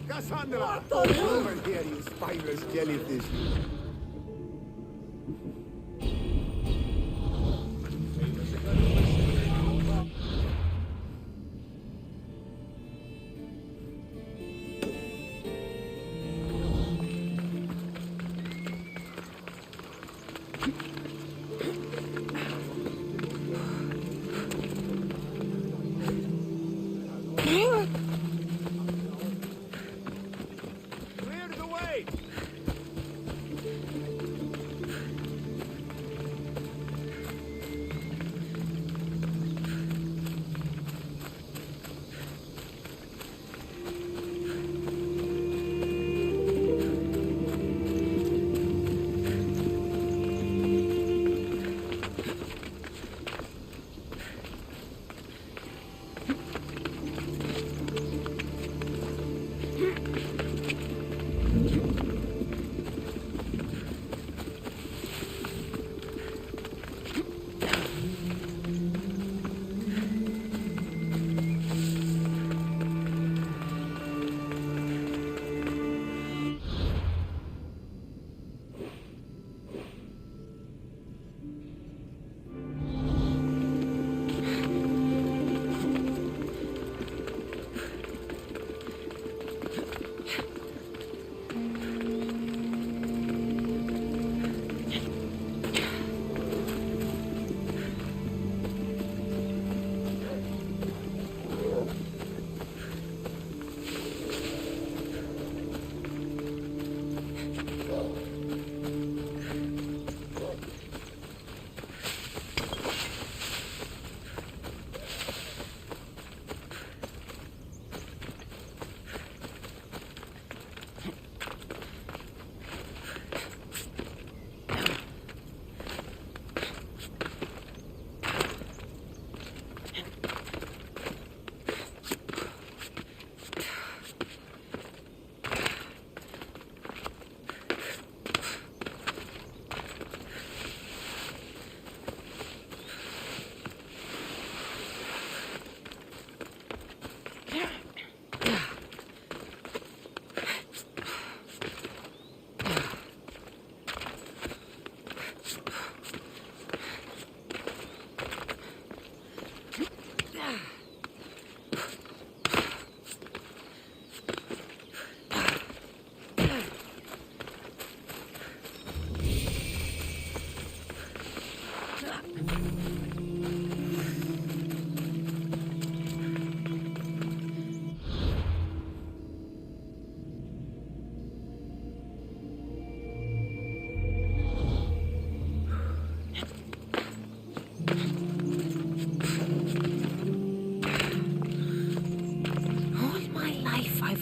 Cassandra! Over here, you spineless jellyfish!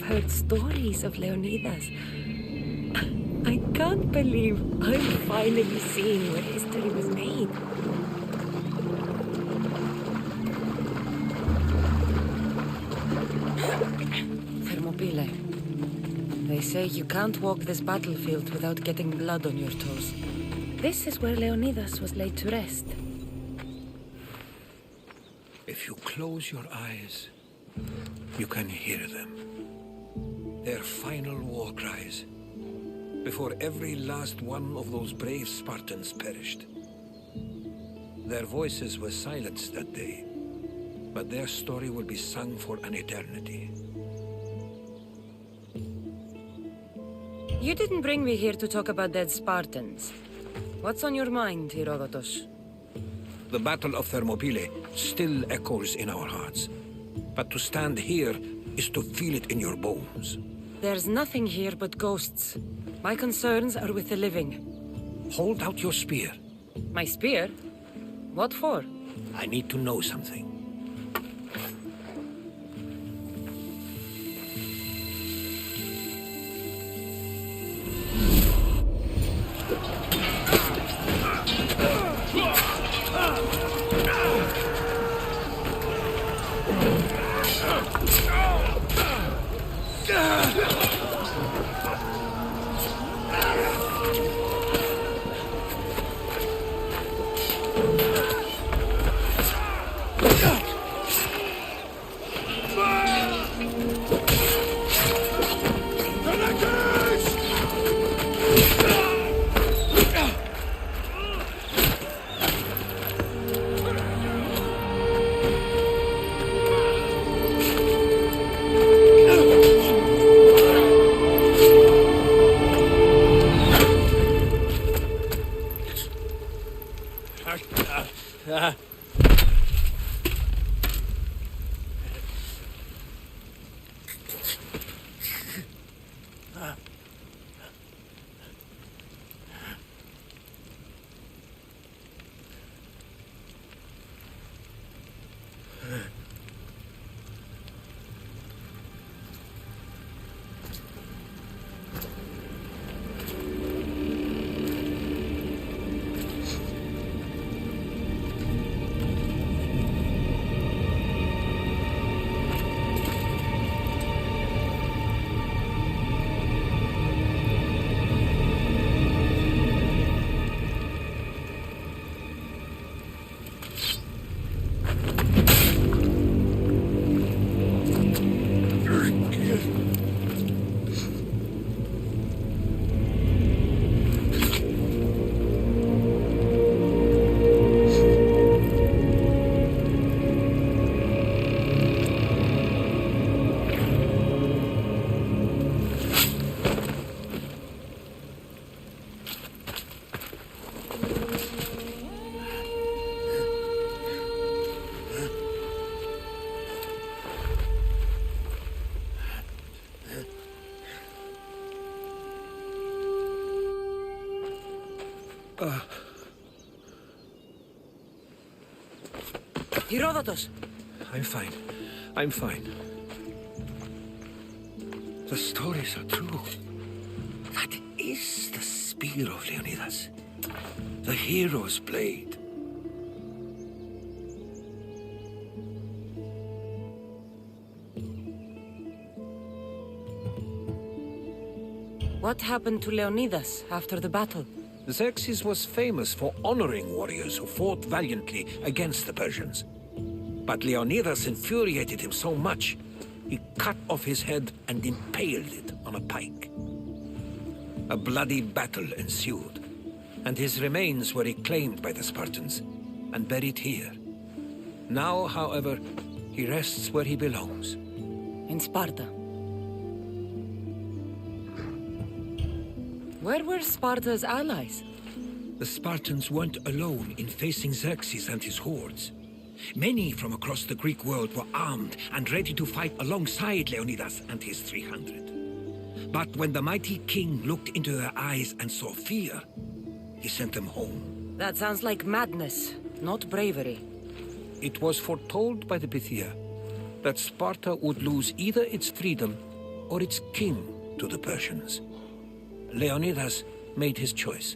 Heard stories of Leonidas. I can't believe I'm finally seeing where history was made. Thermopylae. They say you can't walk this battlefield without getting blood on your toes. This is where Leonidas was laid to rest. If you close your eyes, you can hear them. Their final war cries, before every last one of those brave Spartans perished. Their voices were silenced that day, but their story will be sung for an eternity. You didn't bring me here to talk about dead Spartans. What's on your mind, Herodotus? The Battle of Thermopylae still echoes in our hearts, but to stand here is to feel it in your bones. There's nothing here but ghosts. My concerns are with the living. Hold out your spear. My spear? What for? I need to know something. Herodotus! I'm fine. I'm fine. The stories are true. That is the spear of Leonidas. The hero's blade. What happened to Leonidas after the battle? Xerxes was famous for honoring warriors who fought valiantly against the Persians. But Leonidas infuriated him so much, he cut off his head and impaled it on a pike. A bloody battle ensued, and his remains were reclaimed by the Spartans and buried here. Now, however, he rests where he belongs. In Sparta. Where were Sparta's allies? The Spartans weren't alone in facing Xerxes and his hordes. Many from across the Greek world were armed and ready to fight alongside Leonidas and his 300. But when the mighty king looked into their eyes and saw fear, he sent them home. That sounds like madness, not bravery. It was foretold by the Pythia that Sparta would lose either its freedom or its king to the Persians. Leonidas made his choice.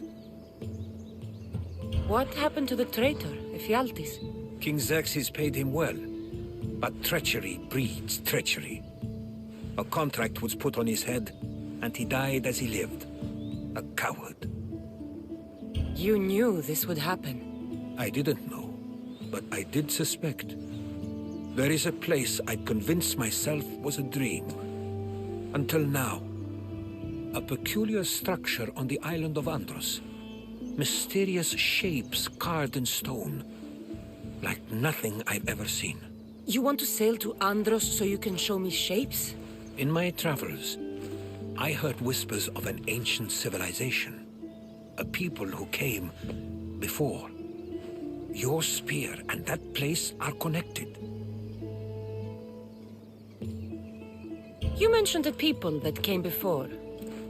What happened to the traitor, Ephialtes? King Xerxes paid him well, but treachery breeds treachery. A contract was put on his head, and he died as he lived. A coward. You knew this would happen. I didn't know, but I did suspect. There is a place I'd convinced myself was a dream. Until now. A peculiar structure on the island of Andros. Mysterious shapes carved in stone. Like nothing I've ever seen. You want to sail to Andros so you can show me shapes? In my travels, I heard whispers of an ancient civilization. A people who came before. Your spear and that place are connected. You mentioned a people that came before.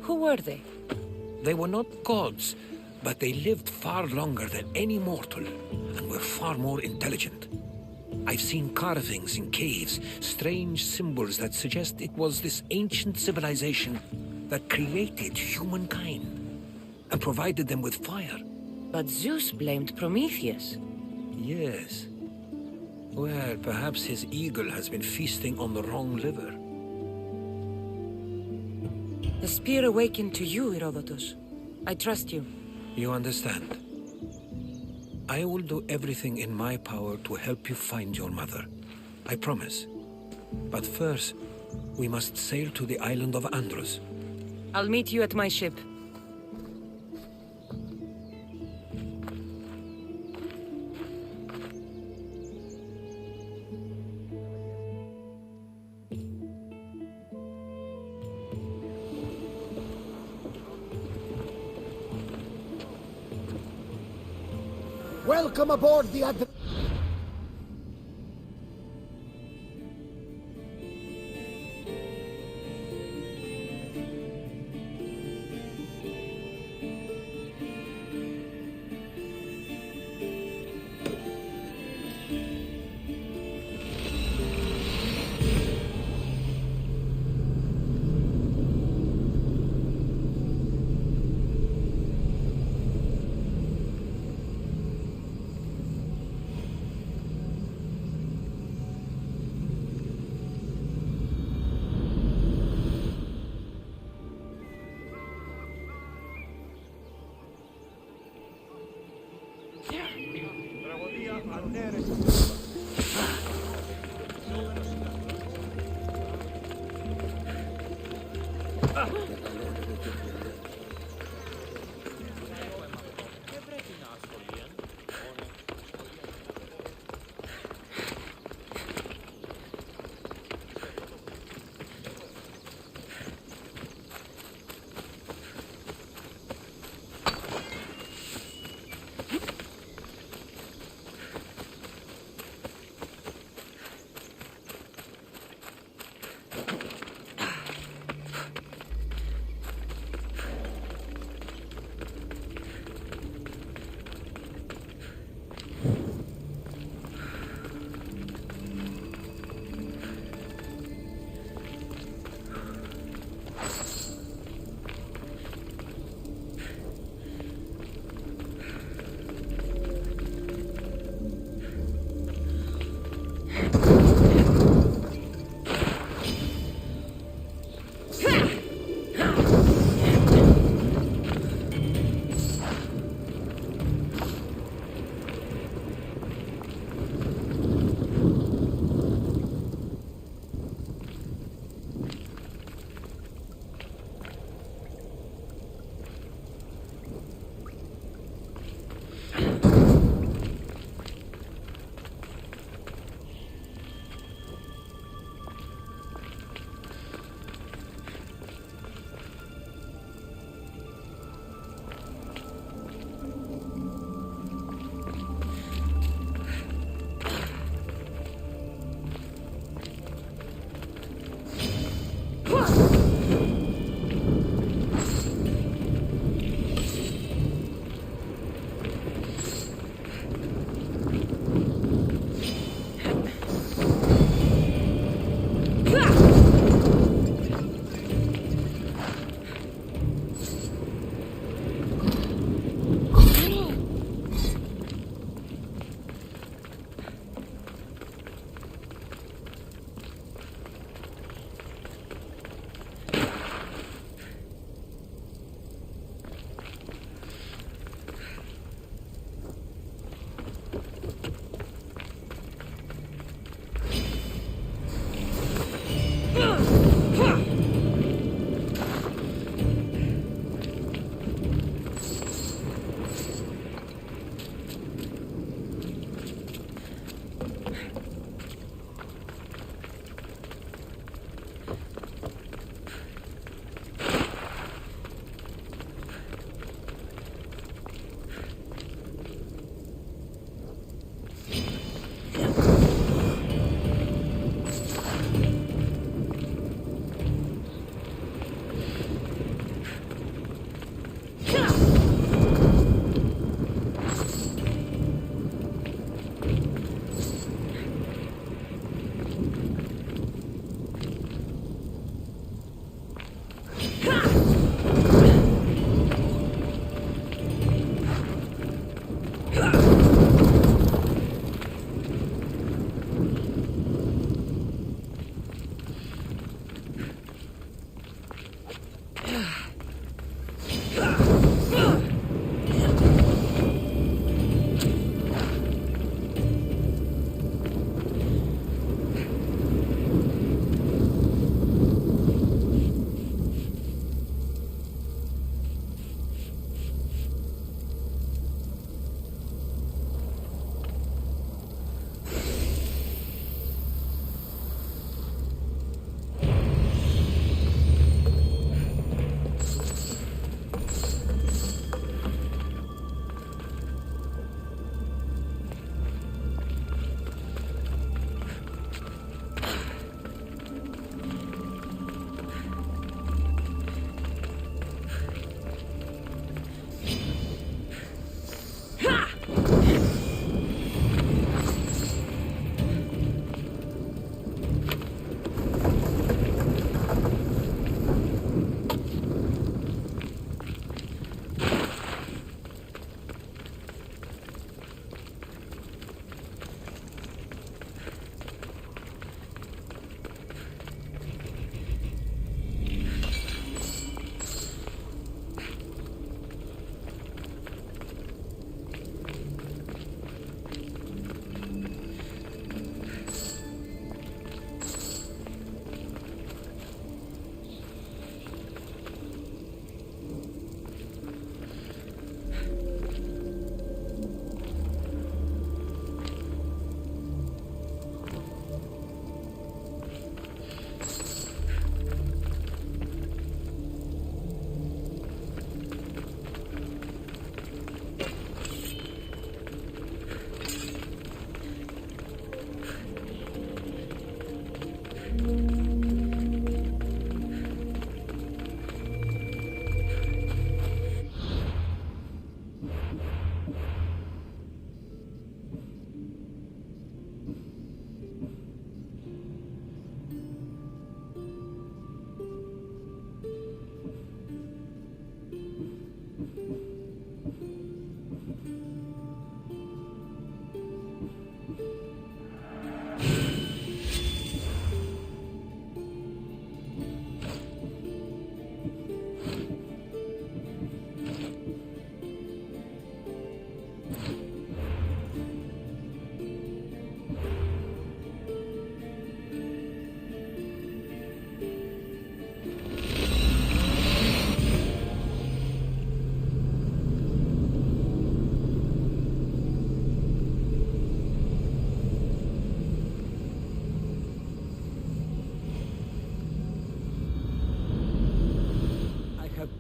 Who were they? They were not gods, but they lived far longer than any mortal, and were far more intelligent. I've seen carvings in caves, strange symbols that suggest it was this ancient civilization that created humankind, and provided them with fire. But Zeus blamed Prometheus. Yes. Well, perhaps his eagle has been feasting on the wrong liver. The spear awakened to you, Herodotus. I trust you. You understand. I will do everything in my power to help you find your mother. I promise. But first, we must sail to the island of Andros. I'll meet you at my ship. Welcome aboard the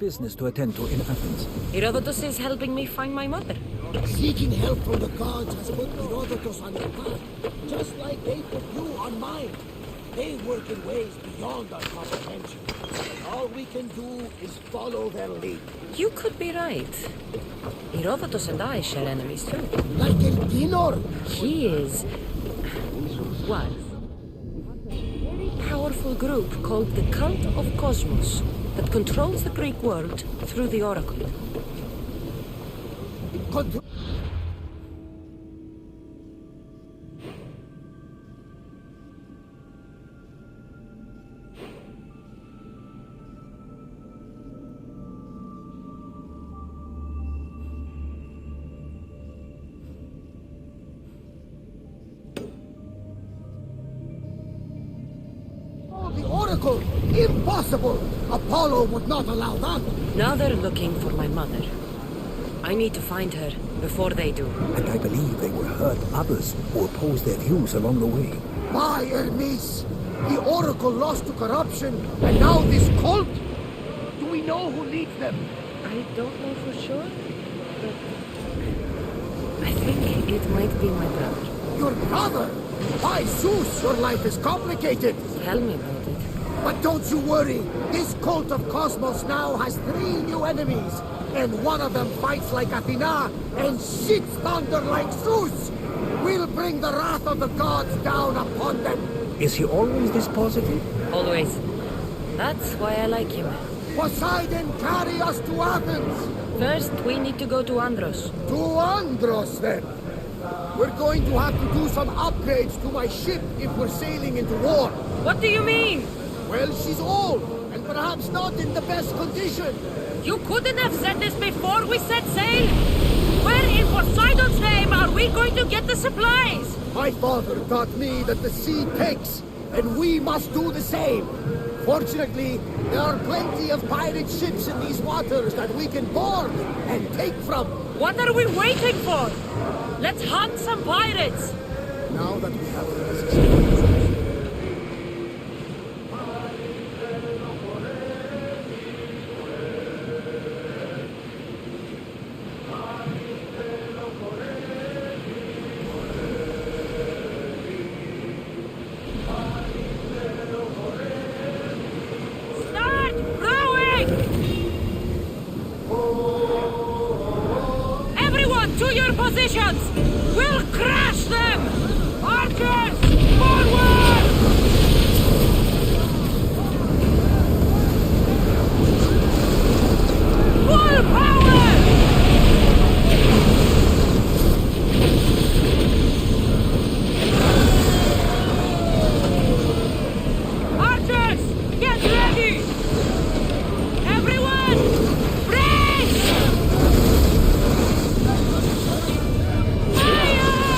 business to attend to in Athens. Herodotus is helping me find my mother. Seeking help from the gods has put Herodotus on your path, just like they put you on mine. They work in ways beyond our comprehension. All we can do is follow their lead. You could be right. Herodotus and I share enemies too. Like El Dinor. He is... was... a very powerful group called the Cult of Cosmos that controls the Greek world through the Oracle. The Oracle! Impossible! Apollo would not allow that! Now they're looking for my mother. I need to find her before they do. And I believe they will hurt others who oppose their views along the way. By Hermes! The Oracle lost to corruption, and now this cult? Do we know who leads them? I don't know for sure, but... I think it might be my brother. Your brother? By Zeus, your life is complicated! Tell me about it. But don't you worry, this cult of Cosmos now has 3 new enemies, and one of them fights like Athena and shits thunder like Zeus! We'll bring the wrath of the gods down upon them! Is he always this positive? Always. That's why I like him. Poseidon, carry us to Athens! First, we need to go to Andros. To Andros, then! We're going to have to do some upgrades to my ship if we're sailing into war. What do you mean? Well, she's old, and perhaps not in the best condition. You couldn't have said this before we set sail! Where in Poseidon's name are we going to get the supplies? My father taught me that the sea takes, and we must do the same. Fortunately, there are plenty of pirate ships in these waters that we can board and take from. What are we waiting for? Let's hunt some pirates! Now that we have the necessary resources. Start rowing! Everyone to your positions! We'll crash them! Archers, forward! Full power! Archers, get ready! Everyone, brace! Fire!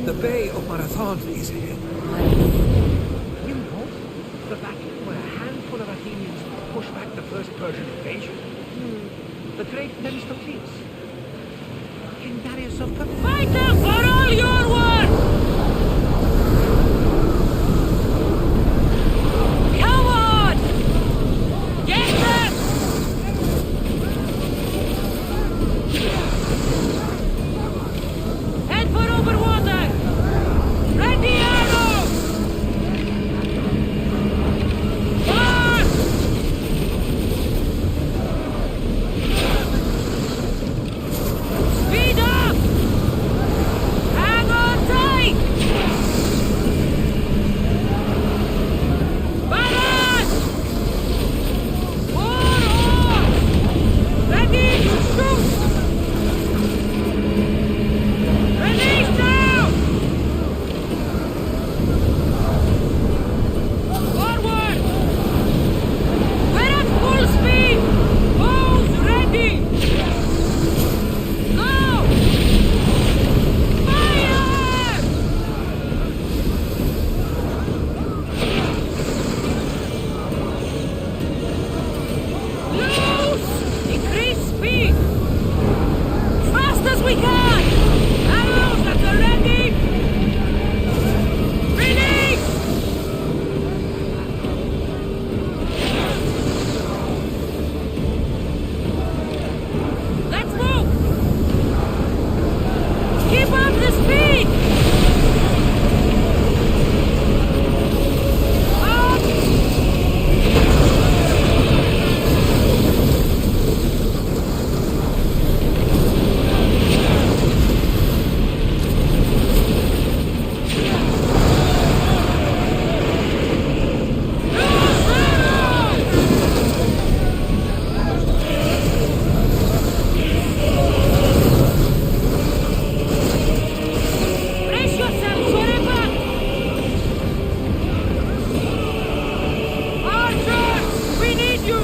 The Bay of Marathon is ahead. You know, the battle where a handful of Athenians pushed back the first Persian invasion. The great Themistocles. King Darius of Persia. Fight them for all your worth! Come on! Get them! Head for over water! Ready arrows! March! Speed up! Hang on tight! Balance! More oars! Ready to shoot! Release now! Forward! We're at full speed! Bows ready! Go! Fire! Loose! Increase speed! Fast as we can! Arrows that are ready! Release! Let's move! Keep up the speed! Up! Loose arrows! Brace yourselves, wherever! Archers! We need you!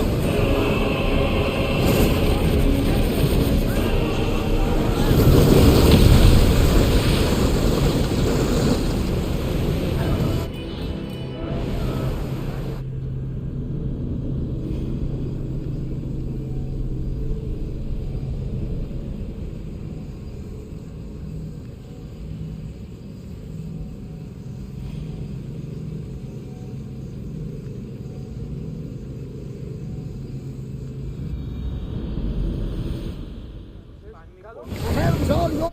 Hands on your...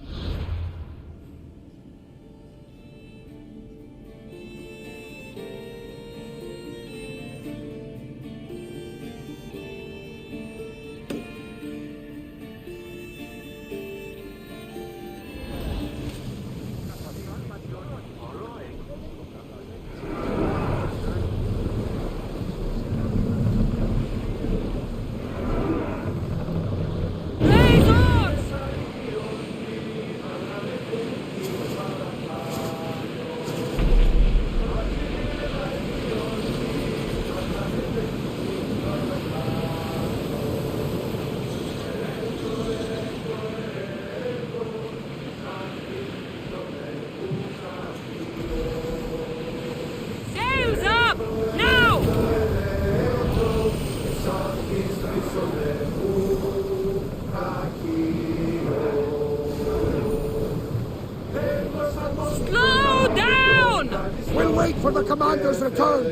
Razors! Sails up! Now! Slow down! We'll wait for the commander's return.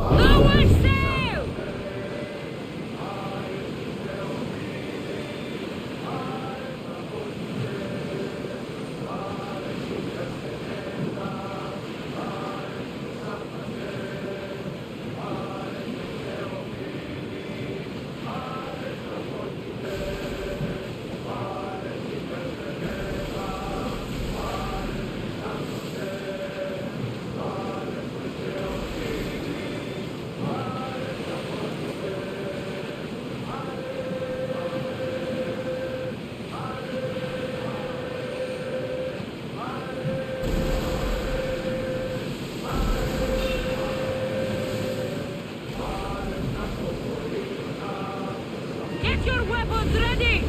Lower sail! Get your weapons ready!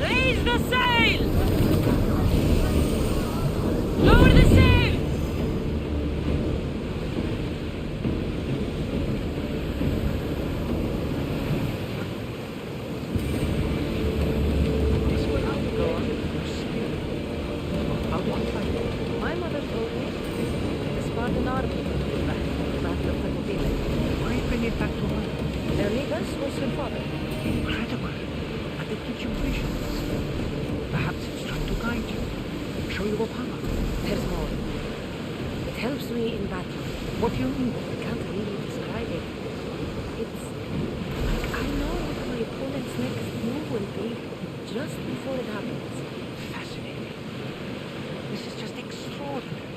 Raise the sail! Lower the sail! This will outgo your skill. How do I fight it? My mother told me the Spartan army came back from the Battle of Thermopylae. Why bring it back to her? Their leaders was your father. Incredible. And it gives you visions. Perhaps it's trying to guide you. Show you a power. There's more. It helps me in battle. What do you mean? I can't really describe it. It's like I know what my opponent's next move will be just before it happens. Fascinating. This is just extraordinary.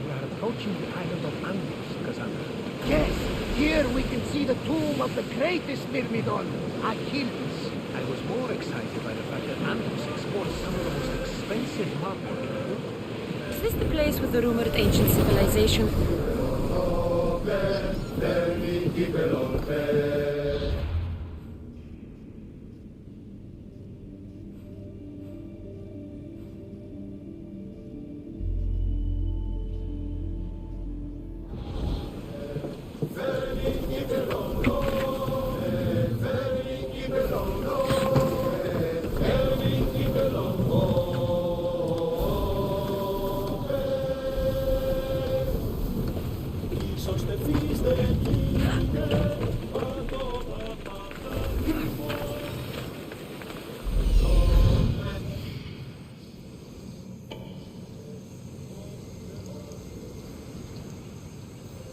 We are approaching the island of Andros, Cassandra. Yes, here we can see the tomb of the greatest Myrmidon, Achilles. I was more excited by the fact that Andros exports some of the most expensive marble in the world. Is this the place with the rumored ancient civilization?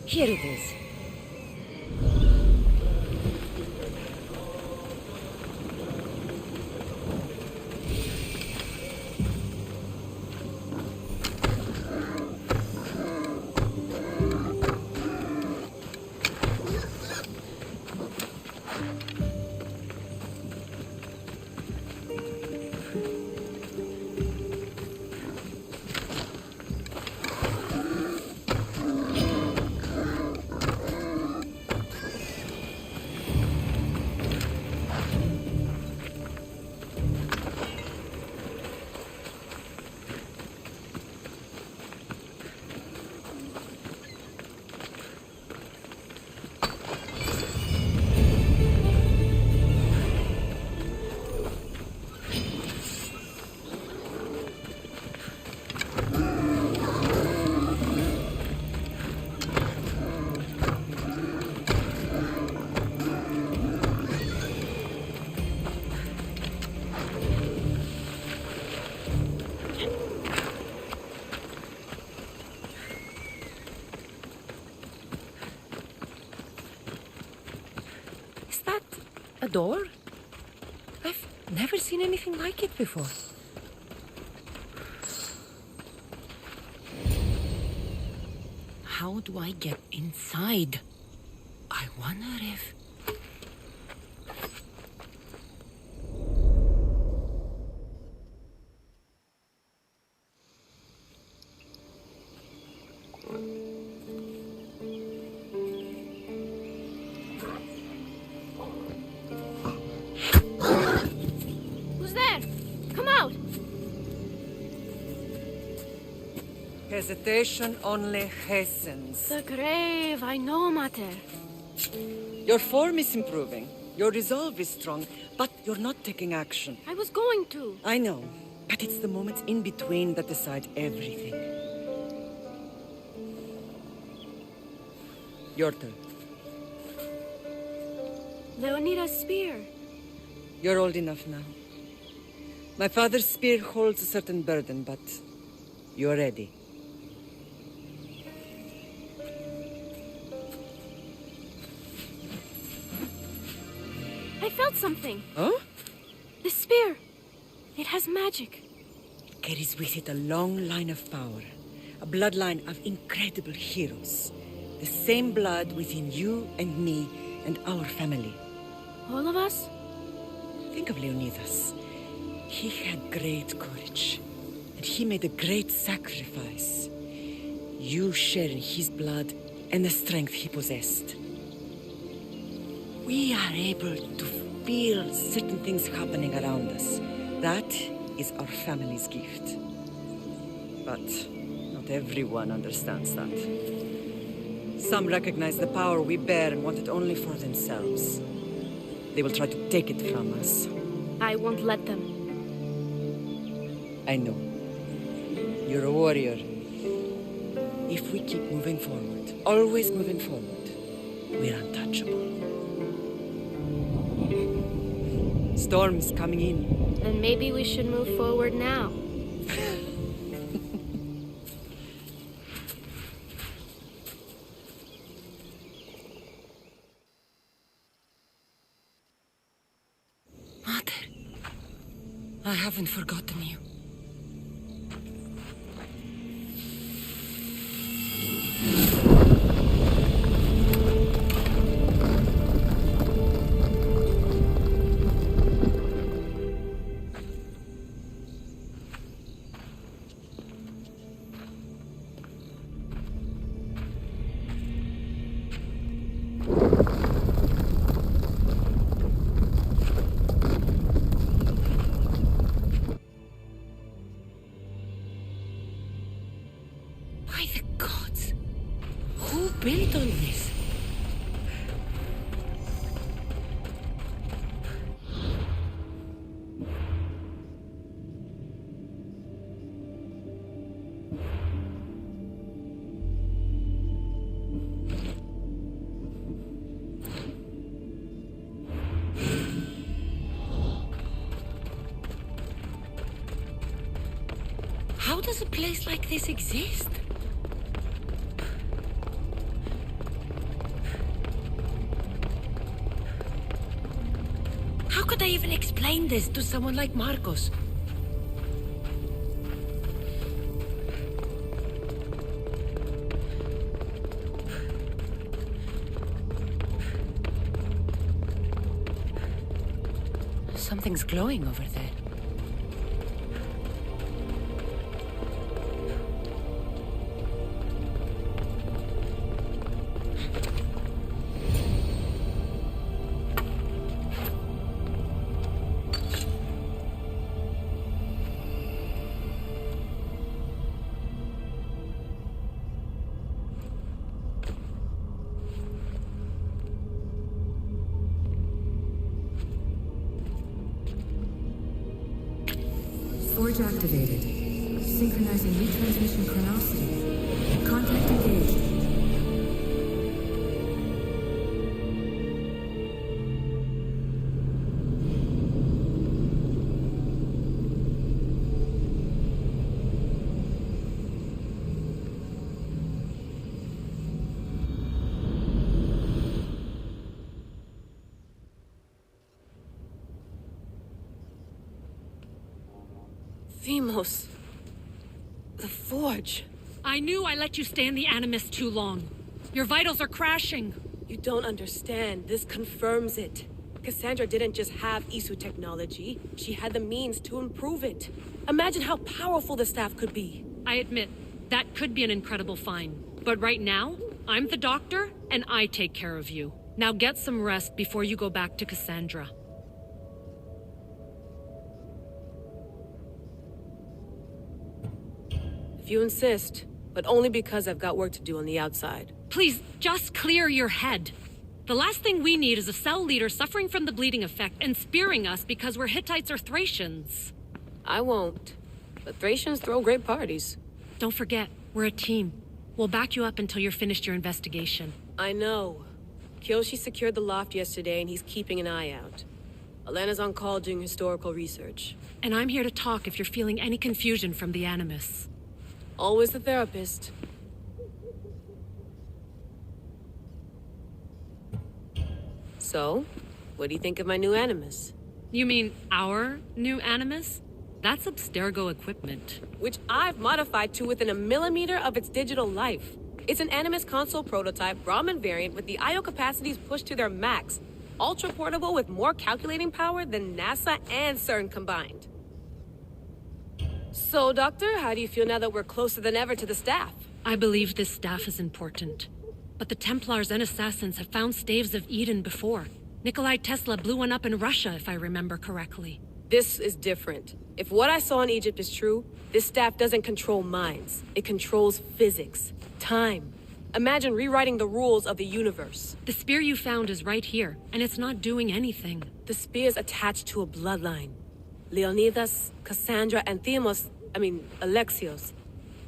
Here it is. A door? I've never seen anything like it before. How do I get inside? I wonder if... Who's there? Come out! Hesitation only hastens. The grave, I know, Mater. Your form is improving. Your resolve is strong, but you're not taking action. I was going to. I know, but it's the moments in between that decide everything. Your turn. Leonida's spear. You're old enough now. My father's spear holds a certain burden, but you're ready. I felt something. Huh? The spear. It has magic. It carries with it a long line of power. A bloodline of incredible heroes. The same blood within you and me and our family. All of us? Think of Leonidas. He had great courage. And he made a great sacrifice. You share in his blood and the strength he possessed. We are able to feel certain things happening around us. That is our family's gift. But not everyone understands that. Some recognize the power we bear and want it only for themselves. They will try to take it from us. I won't let them. I know. You're a warrior. If we keep moving forward, always moving forward, we're untouchable. Storm's coming in. Then maybe we should move forward now. Mother, I haven't forgotten you. By the gods! Who built all this? How does a place like this exist? How could I even explain this to someone like Marcos? Something's glowing over there. Forge activated. Synchronizing retransmission chronicity. Contact engaged. Themos. The Forge. I knew I let you stay in the Animus too long. Your vitals are crashing. You don't understand. This confirms it. Cassandra didn't just have Isu technology. She had the means to improve it. Imagine how powerful the staff could be. I admit, that could be an incredible find. But right now, I'm the doctor, and I take care of you. Now get some rest before you go back to Cassandra. If you insist, but only because I've got work to do on the outside. Please, just clear your head. The last thing we need is a cell leader suffering from the bleeding effect and spearing us because we're Hittites or Thracians. I won't. But Thracians throw great parties. Don't forget, we're a team. We'll back you up until you're finished your investigation. I know. Kyoshi secured the loft yesterday and he's keeping an eye out. Elena's on call doing historical research. And I'm here to talk if you're feeling any confusion from the Animus. Always the therapist. So, what do you think of my new Animus? You mean our new Animus? That's Abstergo equipment. Which I've modified to within a millimeter of its digital life. It's an Animus console prototype Brahmin variant with the I/O capacities pushed to their max. Ultra portable with more calculating power than NASA and CERN combined. So, Doctor, how do you feel now that we're closer than ever to the staff? I believe this staff is important. But the Templars and Assassins have found staves of Eden before. Nikolai Tesla blew one up in Russia, if I remember correctly. This is different. If what I saw in Egypt is true, this staff doesn't control minds. It controls physics, time. Imagine rewriting the rules of the universe. The spear you found is right here, and it's not doing anything. The spear's attached to a bloodline. Leonidas, Cassandra, and Alexios.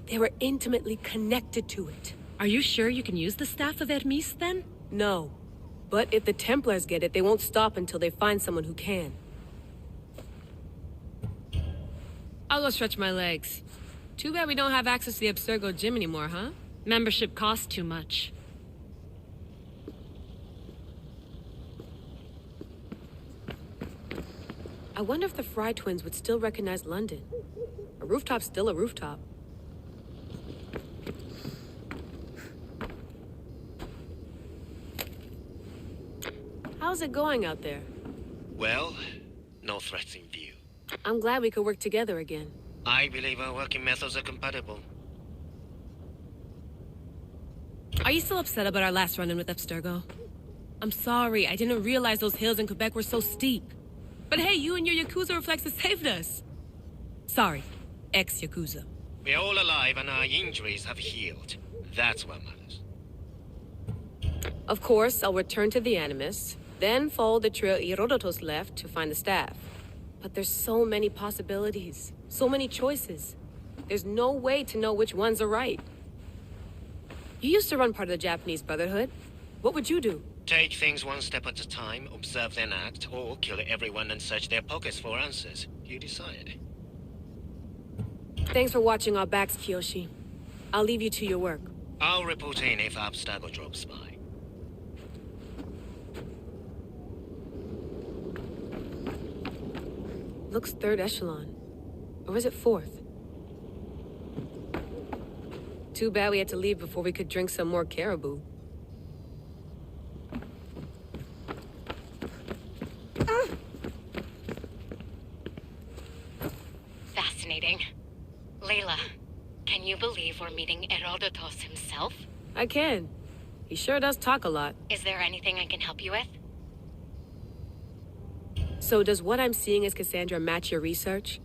They were intimately connected to it. Are you sure you can use the Staff of Hermes, then? No. But if the Templars get it, they won't stop until they find someone who can. I'll go stretch my legs. Too bad we don't have access to the Abstergo gym anymore, huh? Membership costs too much. I wonder if the Fry twins would still recognize London. A rooftop's still a rooftop. How's it going out there? Well, no threats in view. I'm glad we could work together again. I believe our working methods are compatible. Are you still upset about our last run-in with Abstergo? I'm sorry, I didn't realize those hills in Quebec were so steep. But hey, you and your Yakuza reflexes saved us. Sorry, ex-Yakuza. We're all alive and our injuries have healed. That's what matters. Of course, I'll return to the Animus, then follow the trail Herodotus left to find the staff. But there's so many possibilities, so many choices. There's no way to know which ones are right. You used to run part of the Japanese Brotherhood. What would you do? Take things one step at a time, observe then act, or kill everyone and search their pockets for answers. You decide. Thanks for watching our backs, Kiyoshi. I'll leave you to your work. I'll report in if Abstergo drops by. Looks third echelon. Or is it fourth? Too bad we had to leave before we could drink some more caribou. Fascinating. Layla, can you believe we're meeting Herodotus himself? I can. He sure does talk a lot. Is there anything I can help you with? So does what I'm seeing as Cassandra match your research?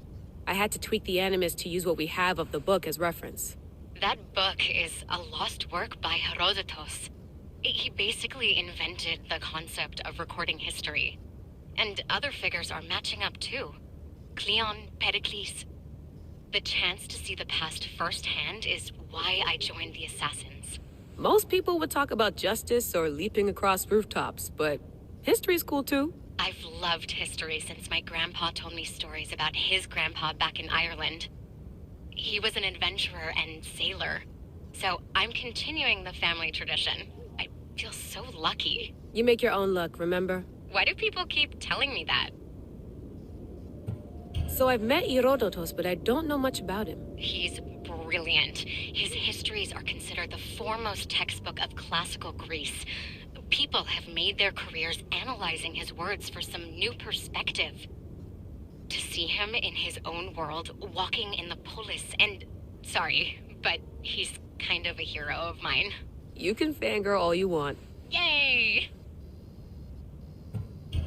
I had to tweak the Animus to use what we have of the book as reference. That book is a lost work by Herodotus. He basically invented the concept of recording history. And other figures are matching up too. Cleon, Pericles. The chance to see the past firsthand is why I joined the Assassins. Most people would talk about justice or leaping across rooftops, but history's cool too. I've loved history since my grandpa told me stories about his grandpa back in Ireland. He was an adventurer and sailor, so I'm continuing the family tradition. I feel so lucky. You make your own luck, remember? Why do people keep telling me that? So I've met Herodotus, but I don't know much about him. He's brilliant. His histories are considered the foremost textbook of classical Greece. People have made their careers analyzing his words for some new perspective. To see him in his own world, walking in the polis, and... Sorry, but he's kind of a hero of mine. You can fangirl all you want. Yay!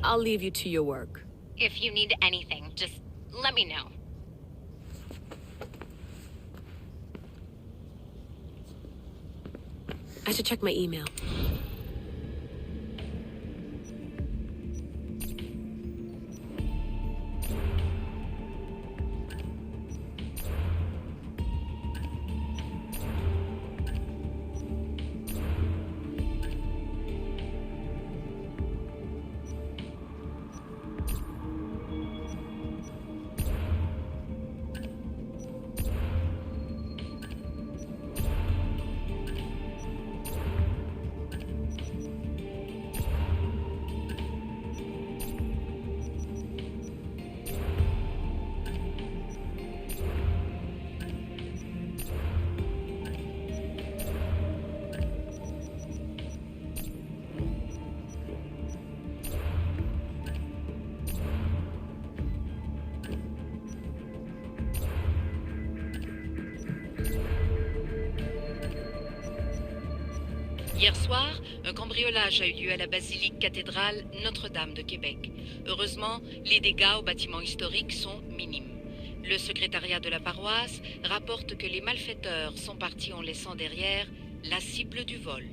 I'll leave you to your work. If you need anything, just let me know. I should check my email. Hier soir, un cambriolage a eu lieu à la basilique cathédrale Notre-Dame de Québec. Heureusement, les dégâts au bâtiment historique sont minimes. Le secrétariat de la paroisse rapporte que les malfaiteurs sont partis en laissant derrière la cible du vol.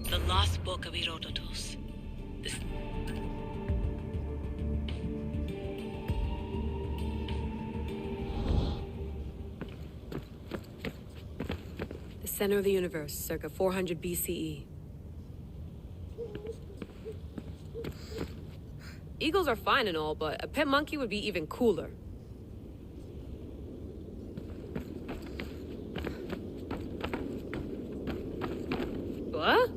The Lost Book of Herodotus. The center of the universe, circa 400 BCE. Eagles are fine and all, but a pet monkey would be even cooler. What?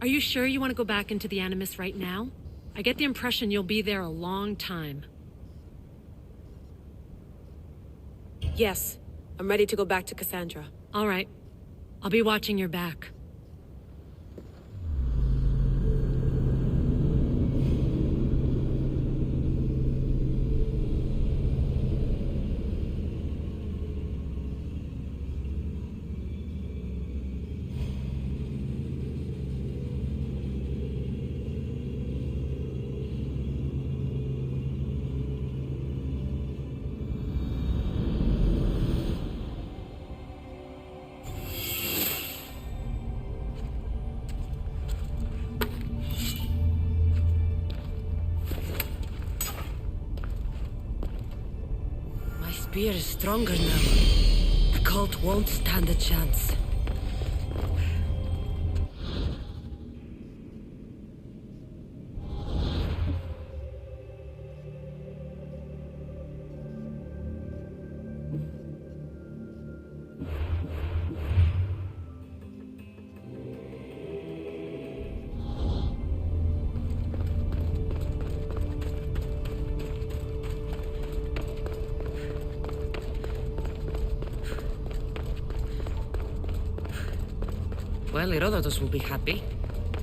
Are you sure you want to go back into the Animus right now? I get the impression you'll be there a long time. Yes. I'm ready to go back to Cassandra. All right. I'll be watching your back. Spear is stronger now. The cult won't stand a chance. Well, Herodotus will be happy.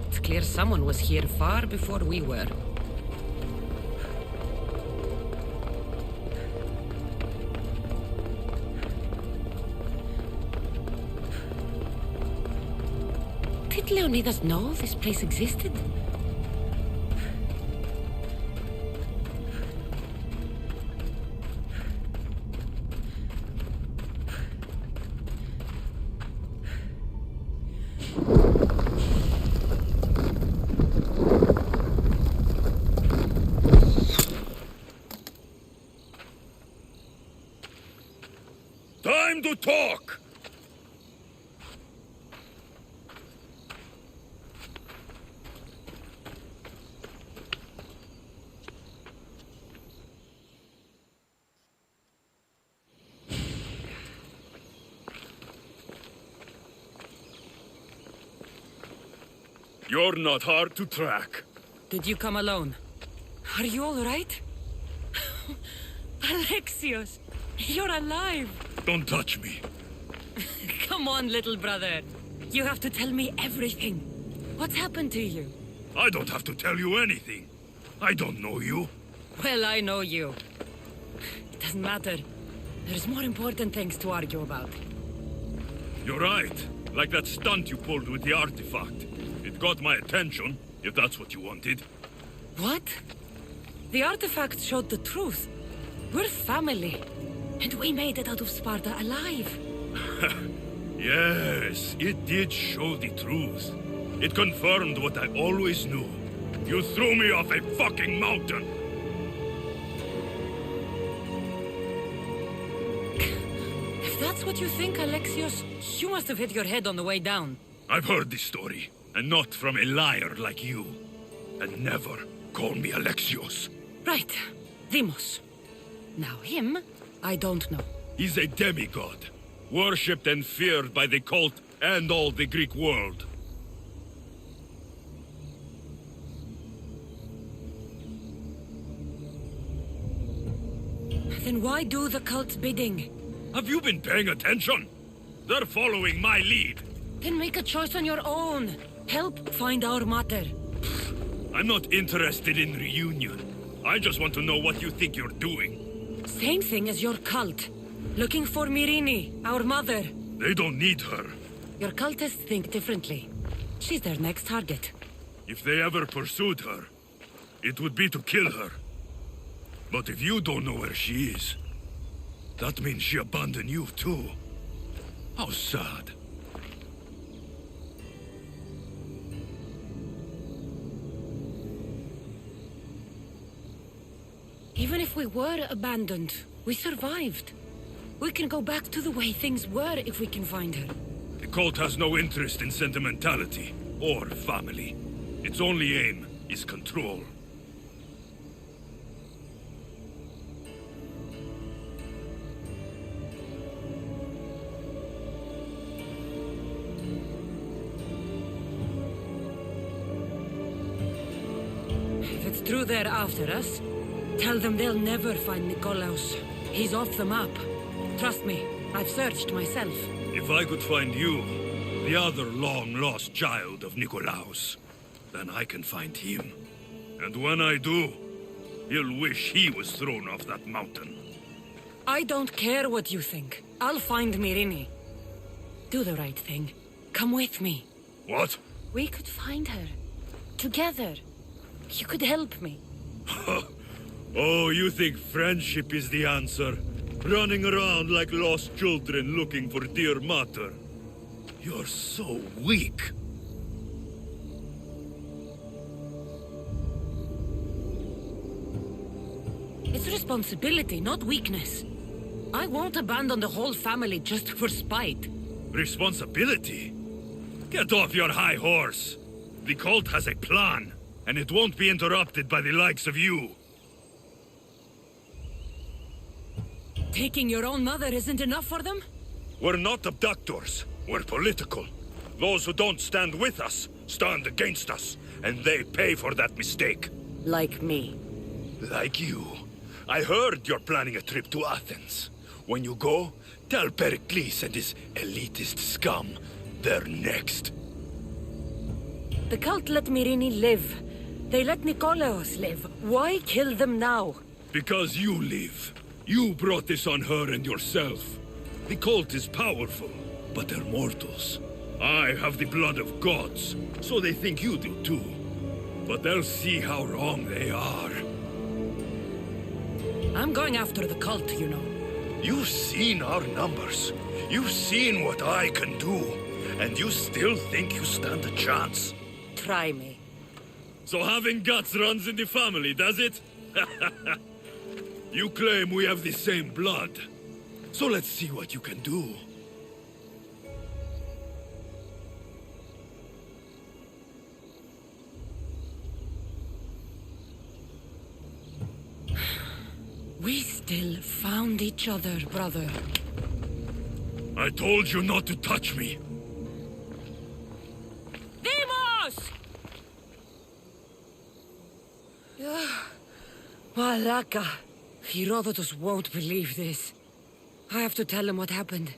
It's clear someone was here far before we were. Did Leonidas know this place existed? You're not hard to track. Did you come alone? Are you all right? Alexios, you're alive. Don't touch me. Come on, little brother. You have to tell me everything. What's happened to you? I don't have to tell you anything. I don't know you. Well, I know you. It doesn't matter. There's more important things to argue about. You're right. Like that stunt you pulled with the artifact. It got my attention, if that's what you wanted. What? The artifact showed the truth. We're family. And we made it out of Sparta alive. Yes, it did show the truth. It confirmed what I always knew. You threw me off a fucking mountain! If that's what you think, Alexios, you must have hit your head on the way down. I've heard this story, and not from a liar like you. And never call me Alexios. Right. Demos. Now him, I don't know. He's a demigod, worshipped and feared by the cult and all the Greek world. Then why do the cult's bidding? Have you been paying attention? They're following my lead. Then make a choice on your own. Help find our mater. I'm not interested in reunion. I just want to know what you think you're doing. Same thing as your cult. Looking for Myrrine, our mother. They don't need her. Your cultists think differently. She's their next target. If they ever pursued her, it would be to kill her. But if you don't know where she is, that means she abandoned you too. How sad. Even if we were abandoned, we survived. We can go back to the way things were if we can find her. The cult has no interest in sentimentality or family. Its only aim is control. If it's true they're after us, tell them they'll never find Nikolaos. He's off the map. Trust me, I've searched myself. If I could find you, the other long-lost child of Nikolaos, then I can find him. And when I do, he'll wish he was thrown off that mountain. I don't care what you think. I'll find Myrrine. Do the right thing. Come with me. What? We could find her. Together. You could help me. Oh, you think friendship is the answer? Running around like lost children looking for dear mater. You're so weak. It's responsibility, not weakness. I won't abandon the whole family just for spite. Responsibility? Get off your high horse. The cult has a plan, and it won't be interrupted by the likes of you. Taking your own mother isn't enough for them? We're not abductors. We're political. Those who don't stand with us stand against us, and they pay for that mistake. Like me. Like you. I heard you're planning a trip to Athens. When you go, tell Pericles and his elitist scum they're next. The cult let Myrrine live. They let Nikolaos live. Why kill them now? Because you live. You brought this on her and yourself. The cult is powerful, but they're mortals. I have the blood of gods, so they think you do too. But they'll see how wrong they are. I'm going after the cult, you know. You've seen our numbers. You've seen what I can do. And you still think you stand a chance? Try me. So having guts runs in the family, does it? You claim we have the same blood. So let's see what you can do. We still found each other, brother. I told you not to touch me. Demos! Malaka. Herodotus won't believe this. I have to tell him what happened.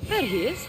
There he is.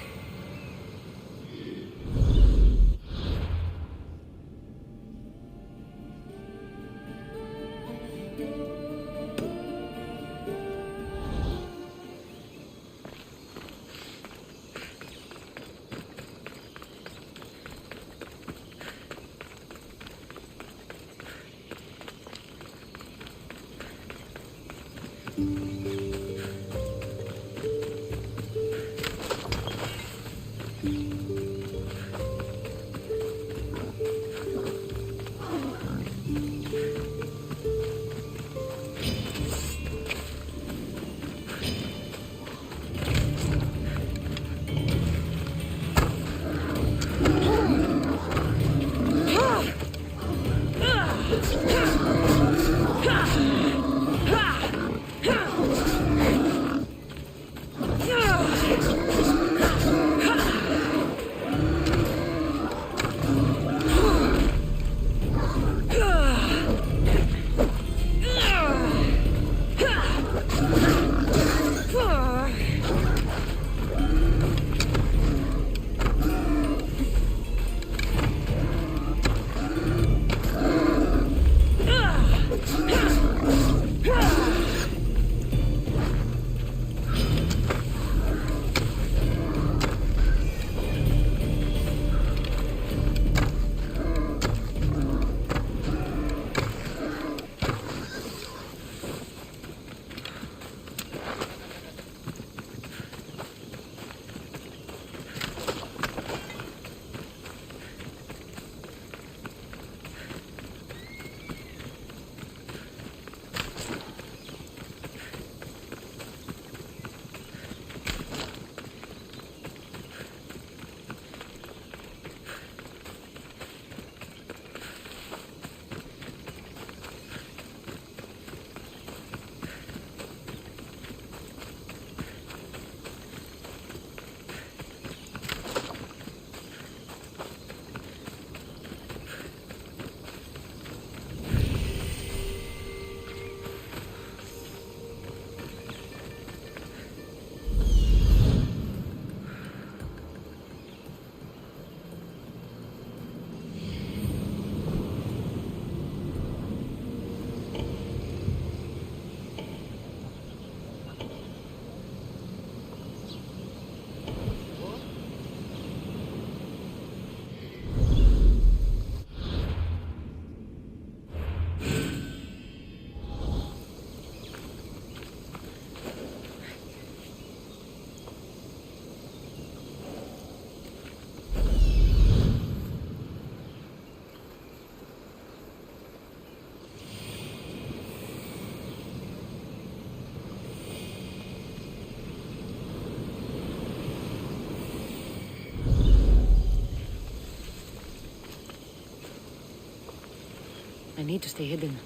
need to stay hidden.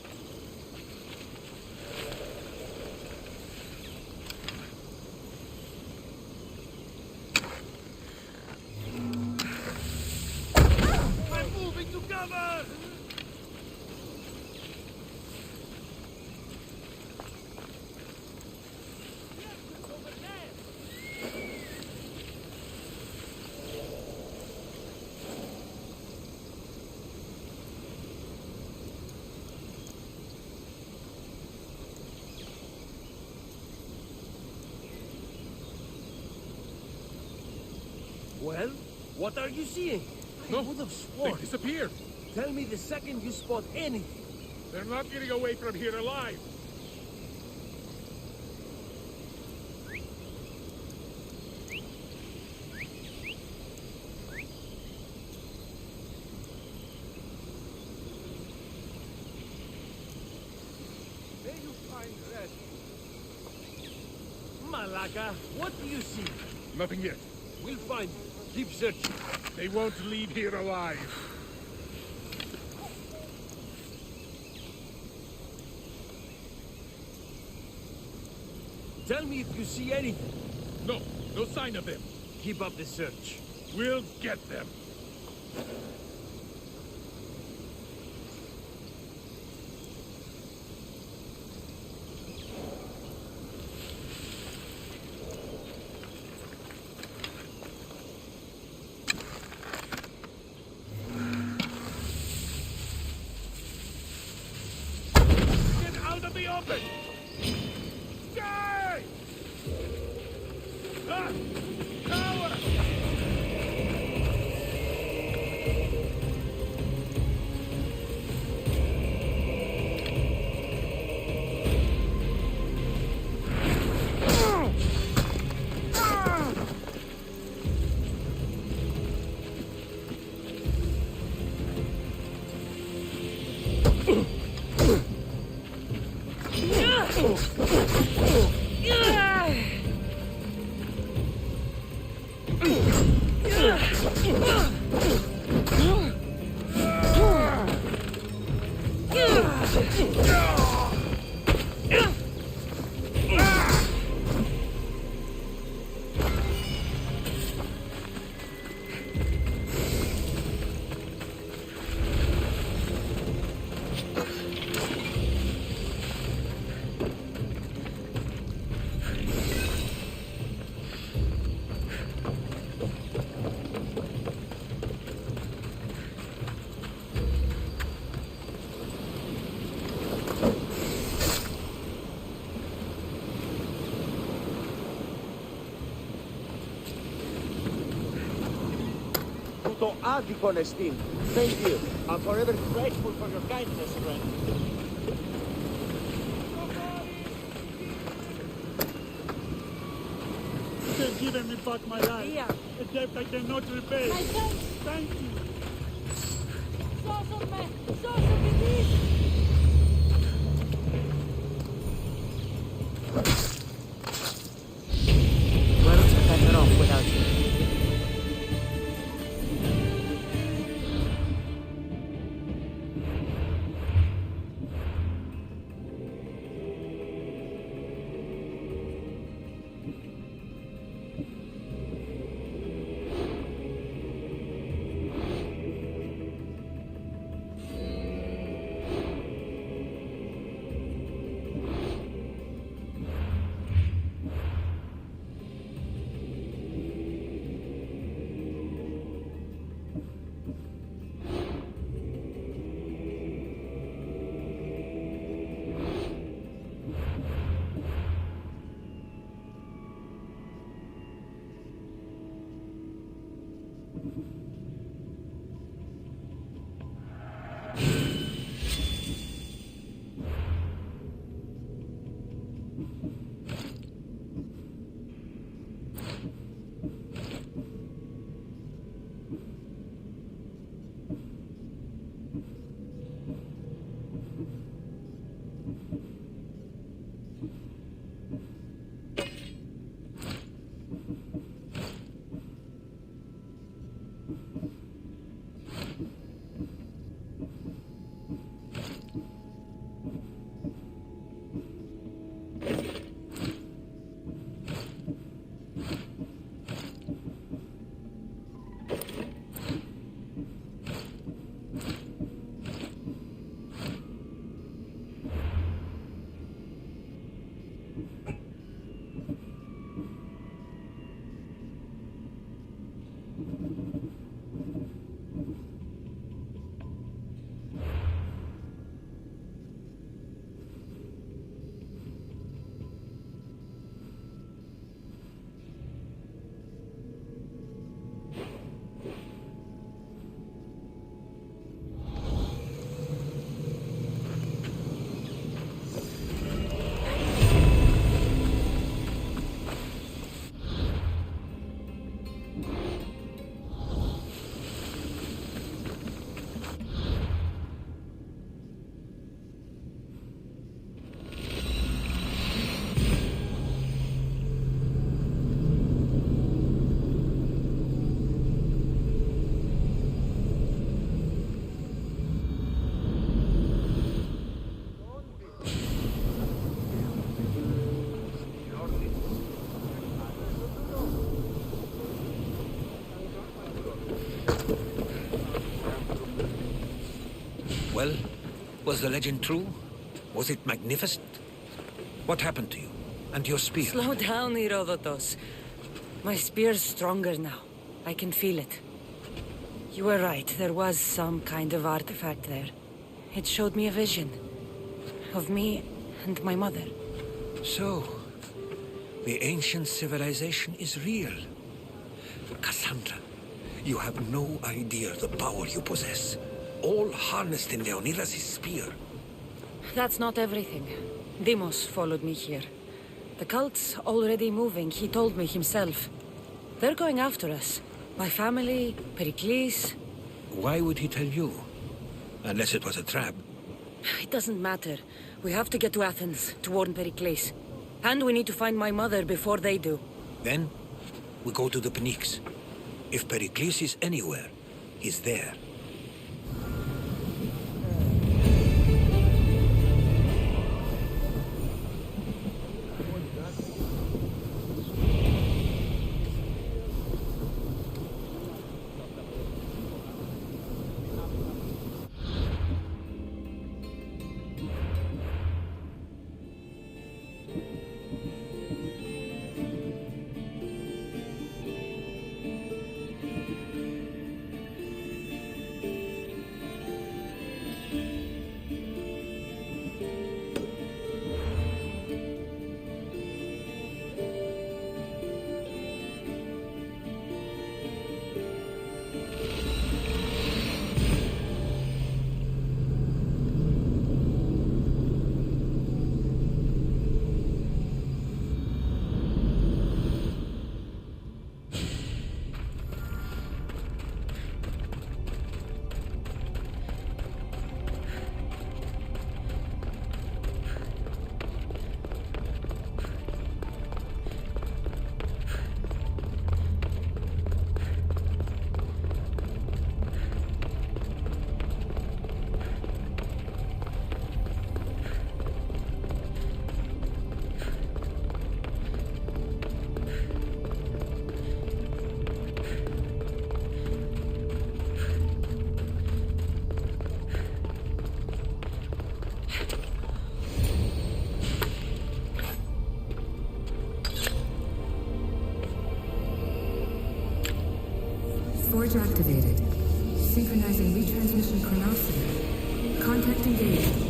I'm moving to cover! Well, what are you seeing? I would have sworn. They disappeared. Tell me the second you spot anything. They're not getting away from here alive. May you find rest. Malaka, what do you see? Nothing yet. We'll find you. Keep searching. They won't leave here alive. Tell me if you see anything. No sign of them. Keep up the search. We'll get them. Get out of the open! Die! Ah! Cower! To Adikon esteem. Thank you. I'm forever grateful for your kindness, friend. They've given me back my life. A debt I cannot repay. Thank you. Worlds are better off without you. Well, was the legend true? Was it magnificent? What happened to you? And your spear? Slow down, Herodotus. My spear's stronger now. I can feel it. You were right, there was some kind of artifact there. It showed me a vision. Of me and my mother. So, the ancient civilization is real. Cassandra, you have no idea the power you possess. All harnessed in Leonidas' spear. That's not everything. Deimos followed me here. The cult's already moving, he told me himself. They're going after us. My family, Pericles. Why would he tell you? Unless it was a trap. It doesn't matter. We have to get to Athens, to warn Pericles. And we need to find my mother before they do. Then, we go to the Pnyx. If Pericles is anywhere, he's there. Forge activated. Synchronizing retransmission chronicity. Contact engaged.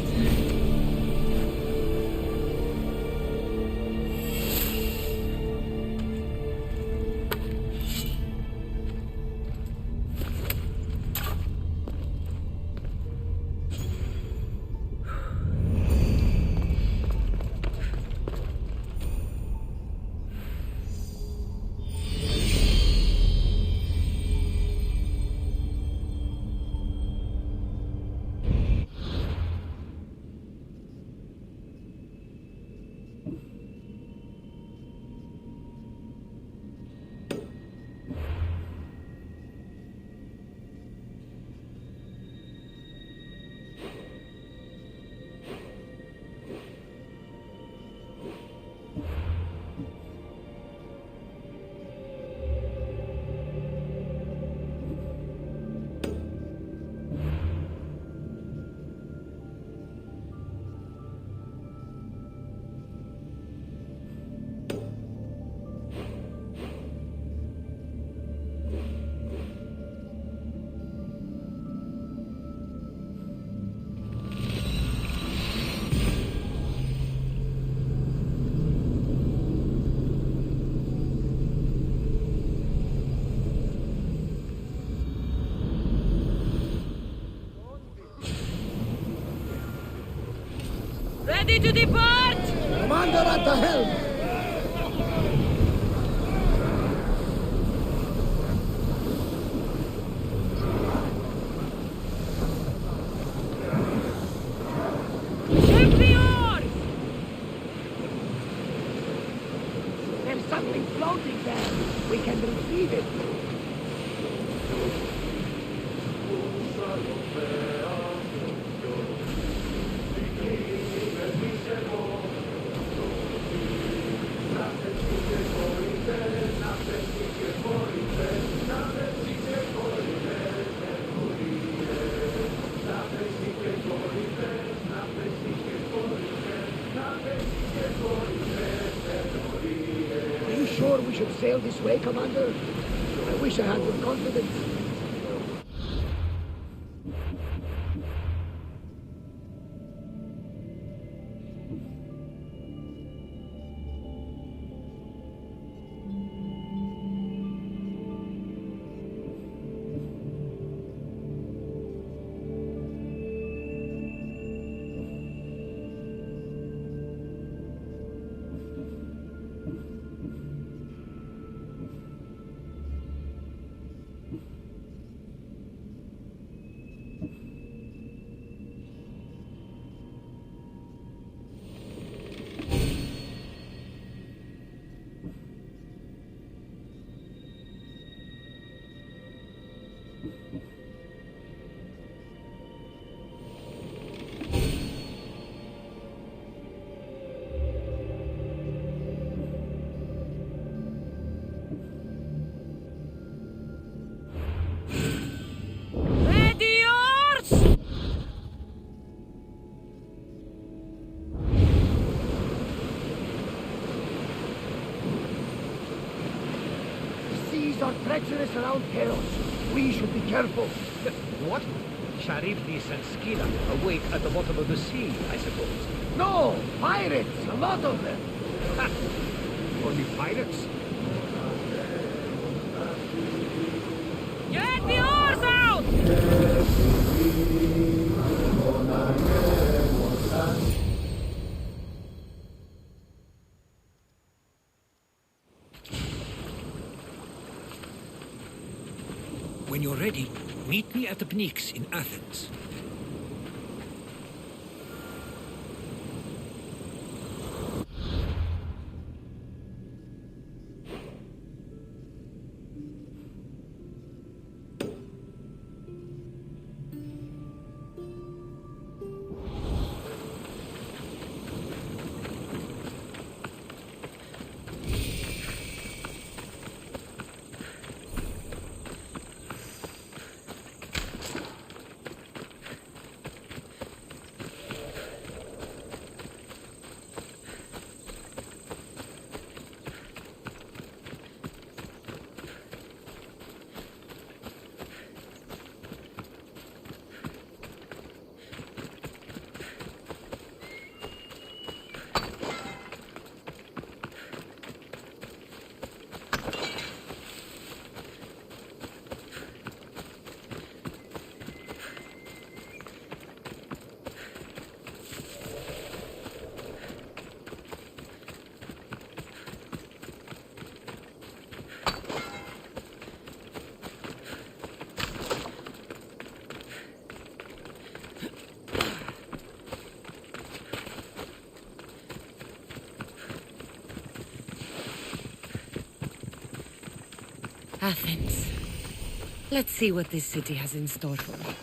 Ready to depart! Commander at the helm! Ship the oars! There's something floating there. We can retrieve it. sure we should sail this way, Commander? I wish I had your confidence. Are treacherous around chaos. We should be careful. What? Charybdis and Scylla await at the bottom of the sea, I suppose. No! Pirates! A lot of them! Ha! Only pirates? Get the oars out! When you're ready, meet me at the Pnyx in Athens. Athens. Let's see what this city has in store for me.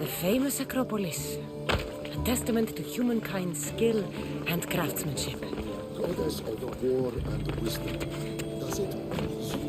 The famous Acropolis. A testament to humankind's skill and craftsmanship. Goddess of war and wisdom. Does it please you?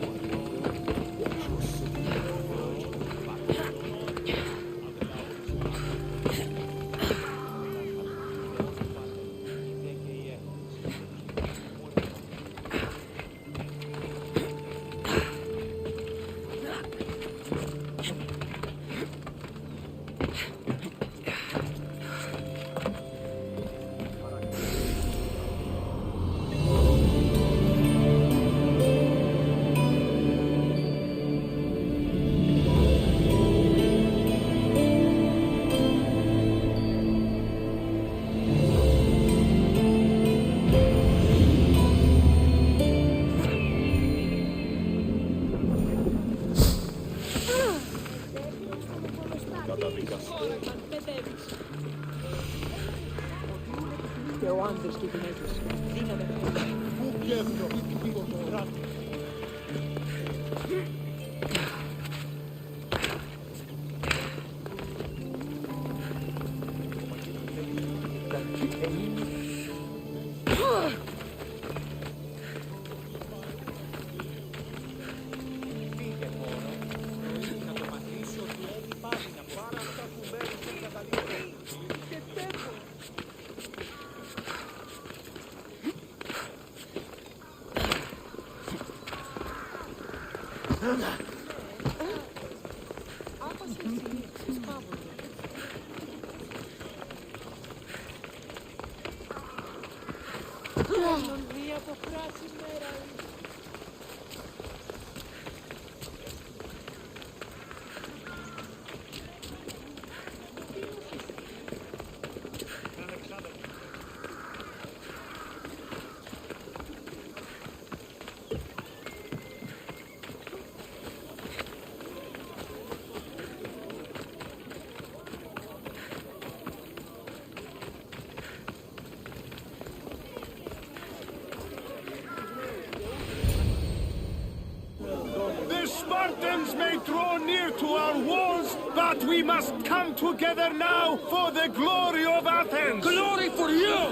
Spartans may draw near to our walls, but we must come together now for the glory of Athens! Glory for you!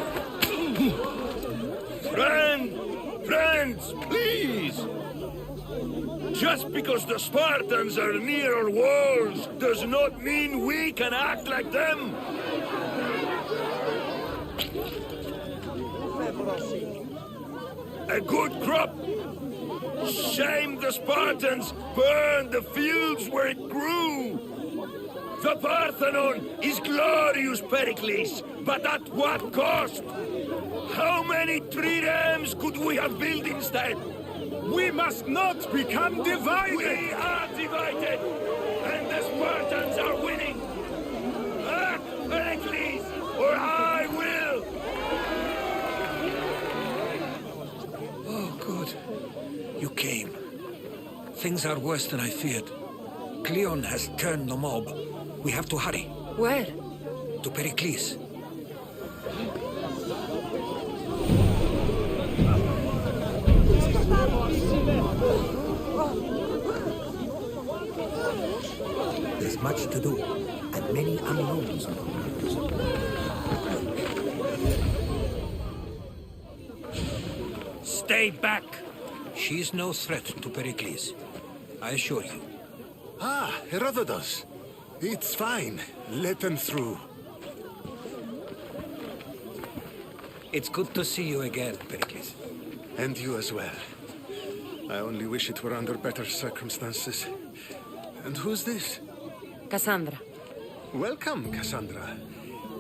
Friends, please! Just because the Spartans are near our walls does not mean we can act like them! A good crop! Shame the Spartans burned the fields where it grew! The Parthenon is glorious, Pericles, but at what cost? How many triremes could we have built instead? We must not become divided! We are divided! And the Spartans are winning! Act, Pericles, or I will! Oh, good. You came. Things are worse than I feared. Cleon has turned the mob. We have to hurry. Where? To Pericles. There's much to do, and many unknowns. Stay back! She's no threat to Pericles. I assure you. Ah, Herodotus. It's fine. Let them through. It's good to see you again, Pericles. And you as well. I only wish it were under better circumstances. And who's this? Cassandra. Welcome, Cassandra.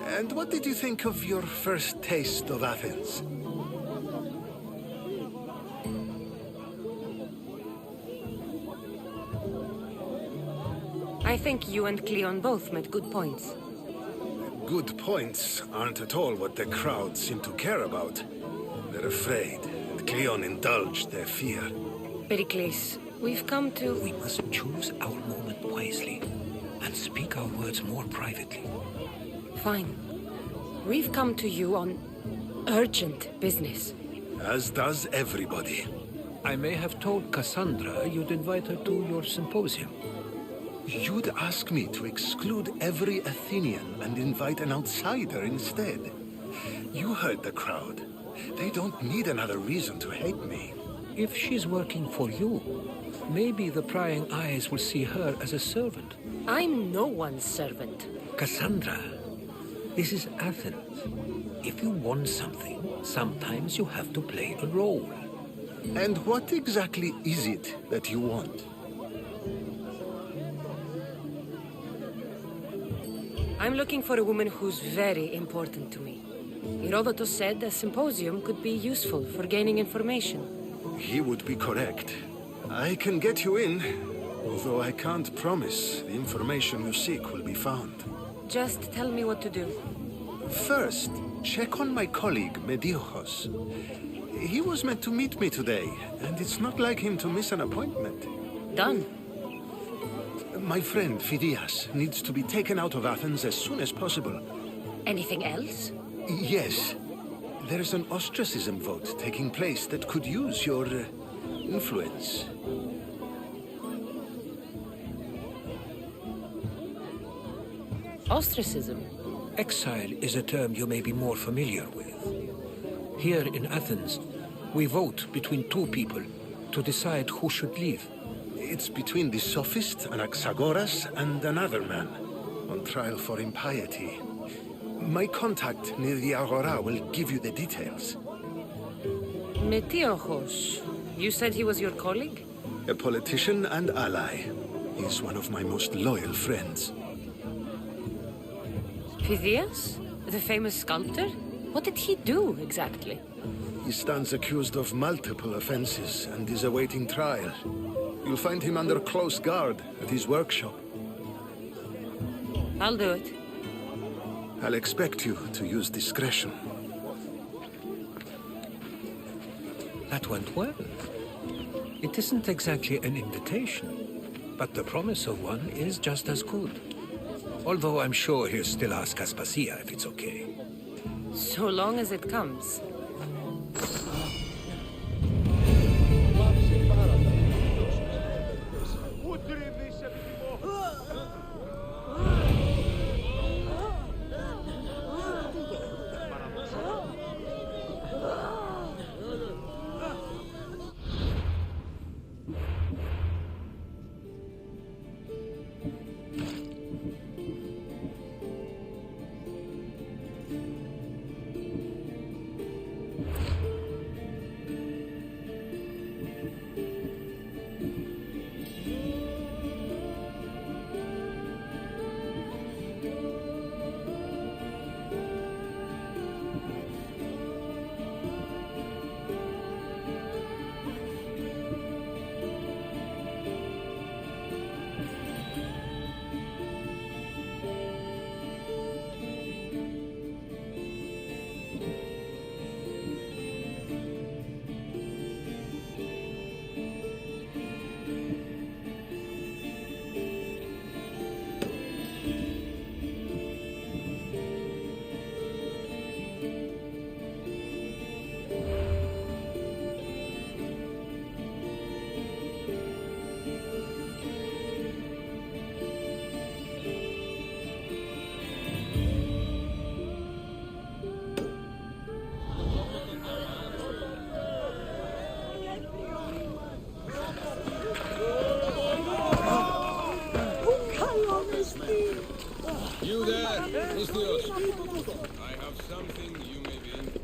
And what did you think of your first taste of Athens? I think you and Cleon both made good points. Good points aren't at all what the crowd seem to care about. They're afraid, and Cleon indulged their fear. Pericles, we've come to... We must choose our moment wisely, and speak our words more privately. Fine. We've come to you on urgent business. As does everybody. I may have told Cassandra you'd invite her to your symposium. You'd ask me to exclude every Athenian and invite an outsider instead. You heard the crowd. They don't need another reason to hate me. If she's working for you, maybe the prying eyes will see her as a servant. I'm no one's servant. Cassandra, this is Athens. If you want something, sometimes you have to play a role. And what exactly is it that you want? I'm looking for a woman who's very important to me. Herodotus said a symposium could be useful for gaining information. He would be correct. I can get you in, although I can't promise the information you seek will be found. Just tell me what to do. First, check on my colleague, Mediochos. He was meant to meet me today, and it's not like him to miss an appointment. Done. My friend, Phidias, needs to be taken out of Athens as soon as possible. Anything else? Yes. There's an ostracism vote taking place that could use your influence. Ostracism? Exile is a term you may be more familiar with. Here in Athens, we vote between two people to decide who should leave. It's between the sophist Anaxagoras and another man, on trial for impiety. My contact near the Agora will give you the details. Metiochos. You said he was your colleague? A politician and ally. He's one of my most loyal friends. Phidias? The famous sculptor? What did he do, exactly? He stands accused of multiple offenses and is awaiting trial. You'll find him under close guard at his workshop. I'll do it. I'll expect you to use discretion. That went well. It isn't exactly an invitation, but the promise of one is just as good. Although I'm sure he'll still ask Aspasia if it's okay. So long as it comes. You there, Mistios. I have something you may be in.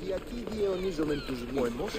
Γιατί διαιωνίζομεν τους γουεμός.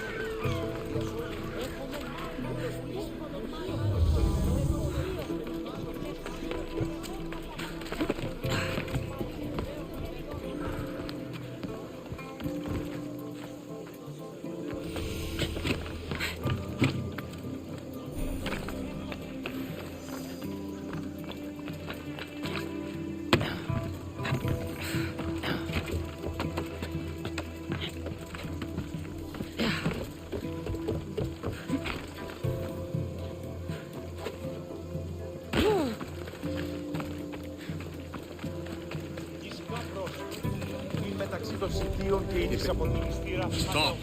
Stop!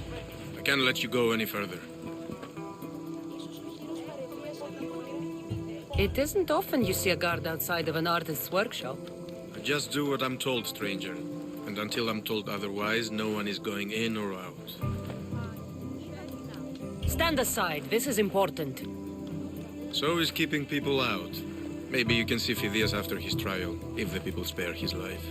I can't let you go any further. It isn't often you see a guard outside of an artist's workshop. I just do what I'm told, stranger. And until I'm told otherwise, no one is going in or out. Stand aside. This is important. So is keeping people out. Maybe you can see Phidias after his trial, if the people spare his life.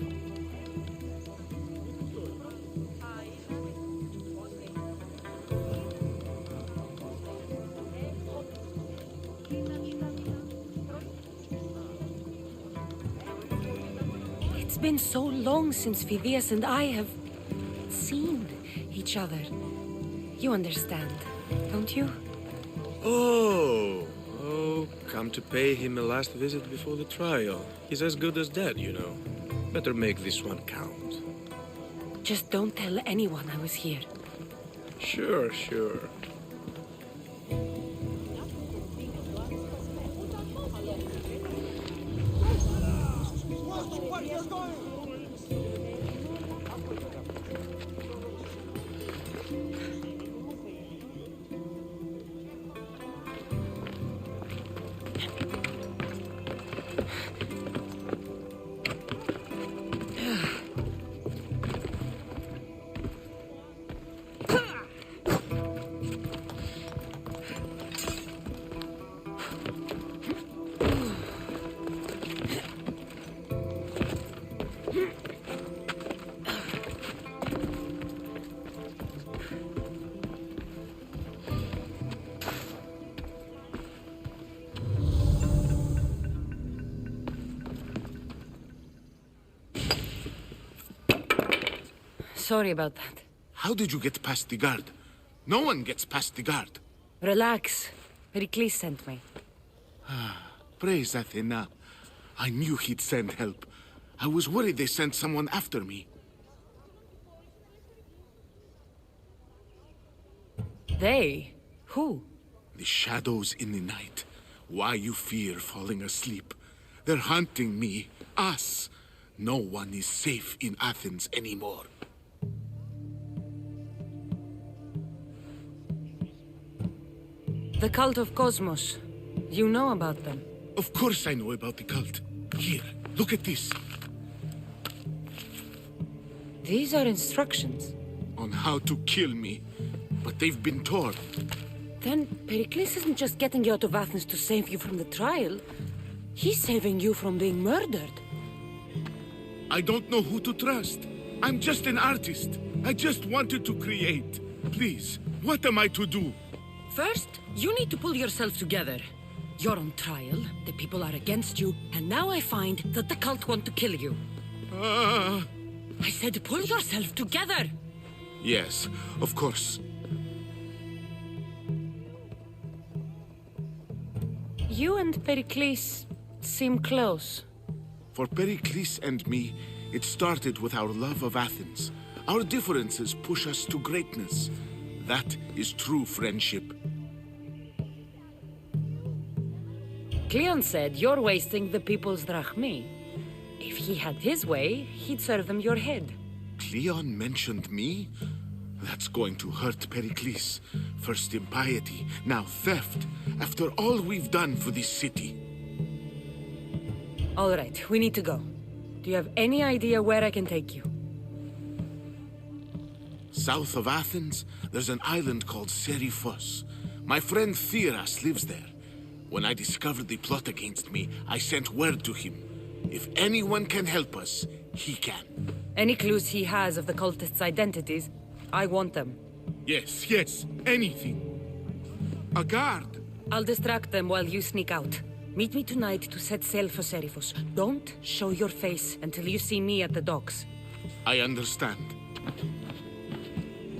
It's been so long since Phidias and I have seen each other. You understand, don't you? Oh, come to pay him a last visit before the trial. He's as good as dead, you know. Better make this one count. Just don't tell anyone I was here. Sure. Sorry about that. How did you get past the guard? No one gets past the guard. Relax. Pericles sent me. Praise Athena. I knew he'd send help. I was worried they sent someone after me. They? Who? The shadows in the night. Why you fear falling asleep. They're hunting me. Us. No one is safe in Athens anymore. The cult of Cosmos. You know about them? Of course I know about the cult. Here, look at this. These are instructions. On how to kill me. But they've been torn. Then Pericles isn't just getting you out of Athens to save you from the trial. He's saving you from being murdered. I don't know who to trust. I'm just an artist. I just wanted to create. Please, what am I to do? First, you need to pull yourself together. You're on trial, the people are against you, and now I find that the cult want to kill you. I said pull yourself together! Yes, of course. You and Pericles seem close. For Pericles and me, it started with our love of Athens. Our differences push us to greatness. That is true friendship. Cleon said you're wasting the people's drachmi. If he had his way, he'd serve them your head. Cleon mentioned me? That's going to hurt Pericles. First impiety, now theft. After all we've done for this city. All right, we need to go. Do you have any idea where I can take you? South of Athens, there's an island called Seriphos. My friend Theras lives there. When I discovered the plot against me, I sent word to him. If anyone can help us, he can. Any clues he has of the cultists' identities? I want them. Yes, anything. A guard! I'll distract them while you sneak out. Meet me tonight to set sail for Seriphos. Don't show your face until you see me at the docks. I understand.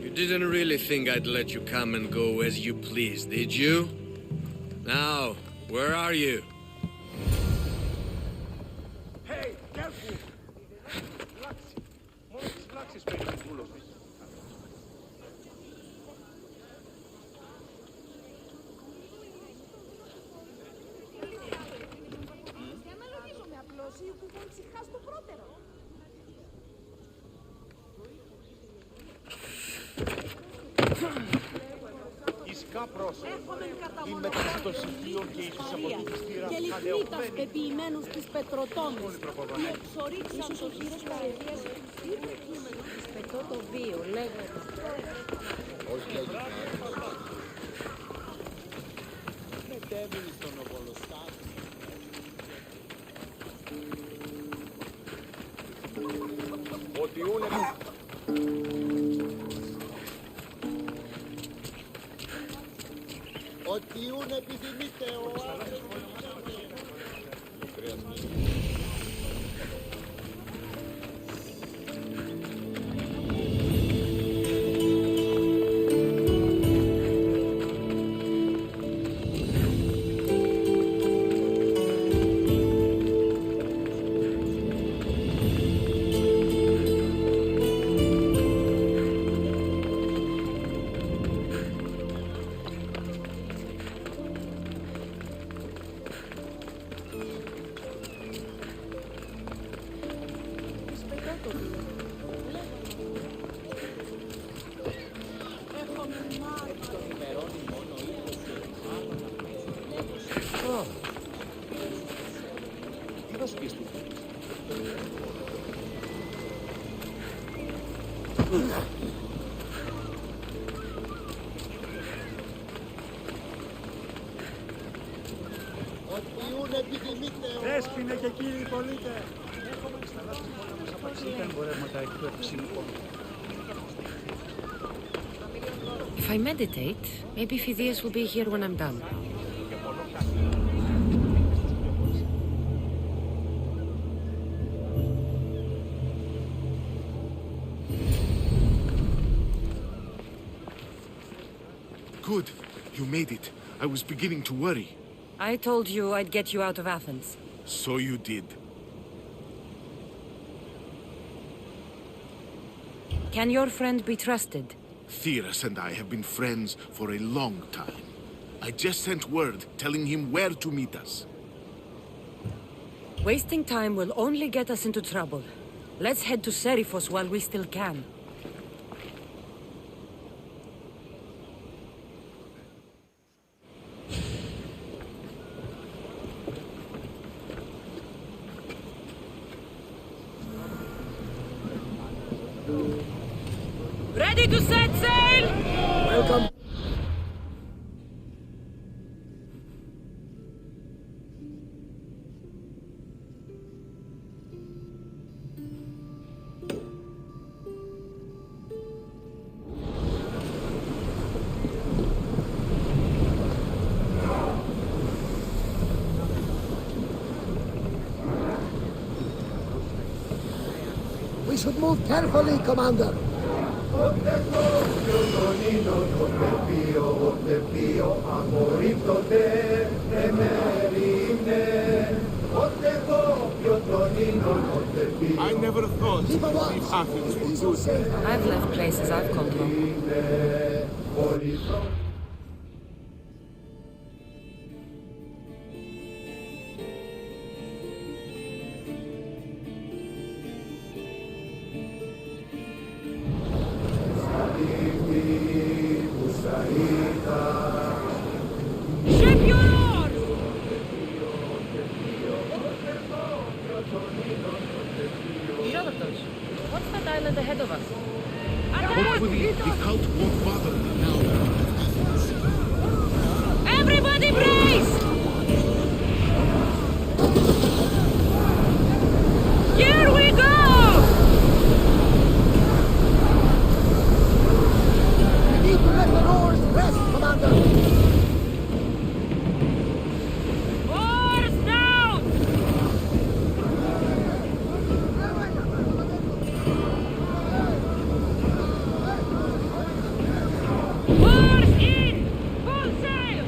You didn't really think I'd let you come and go as you please, did you? Now, where are you? Hey, careful! Relax, Η μεταξύ των συμφίων και ίσως από την πιστήρα και λιχνίτας πεποιημένους τους πετροτόμους. Οι εξορίξαν το γύρος παρεδίας. Πετώ το βίο, λέγω. Όχι αγγλικά. Μετέβη στον Οβολοστάτη. Ότι ούνε... Ότι ούν επιθυμείτε ο άντρας. Τι θα σου πεις του? Δέσποινε και κύριοι πολίτε. Ήταν εμπορεύματα εκ του ευσυνικών. If I meditate, maybe Phidias will be here when I'm done. Good. You made it. I was beginning to worry. I told you I'd get you out of Athens. So you did. Can your friend be trusted? Theras and I have been friends for a long time. I just sent word telling him where to meet us. Wasting time will only get us into trouble. Let's head to Seriphos while we still can. Ready to set sail! Welcome. We should move carefully, Commander. I never thought if Athens would do that. I've left places I've called home. Ship your oars! Herodotus, what's that island ahead of us? Hopefully, the cult won't bother me now. Everybody brace! Here we go! We need to let the oars rest, Commander. Oars down! Oars in! Full sail!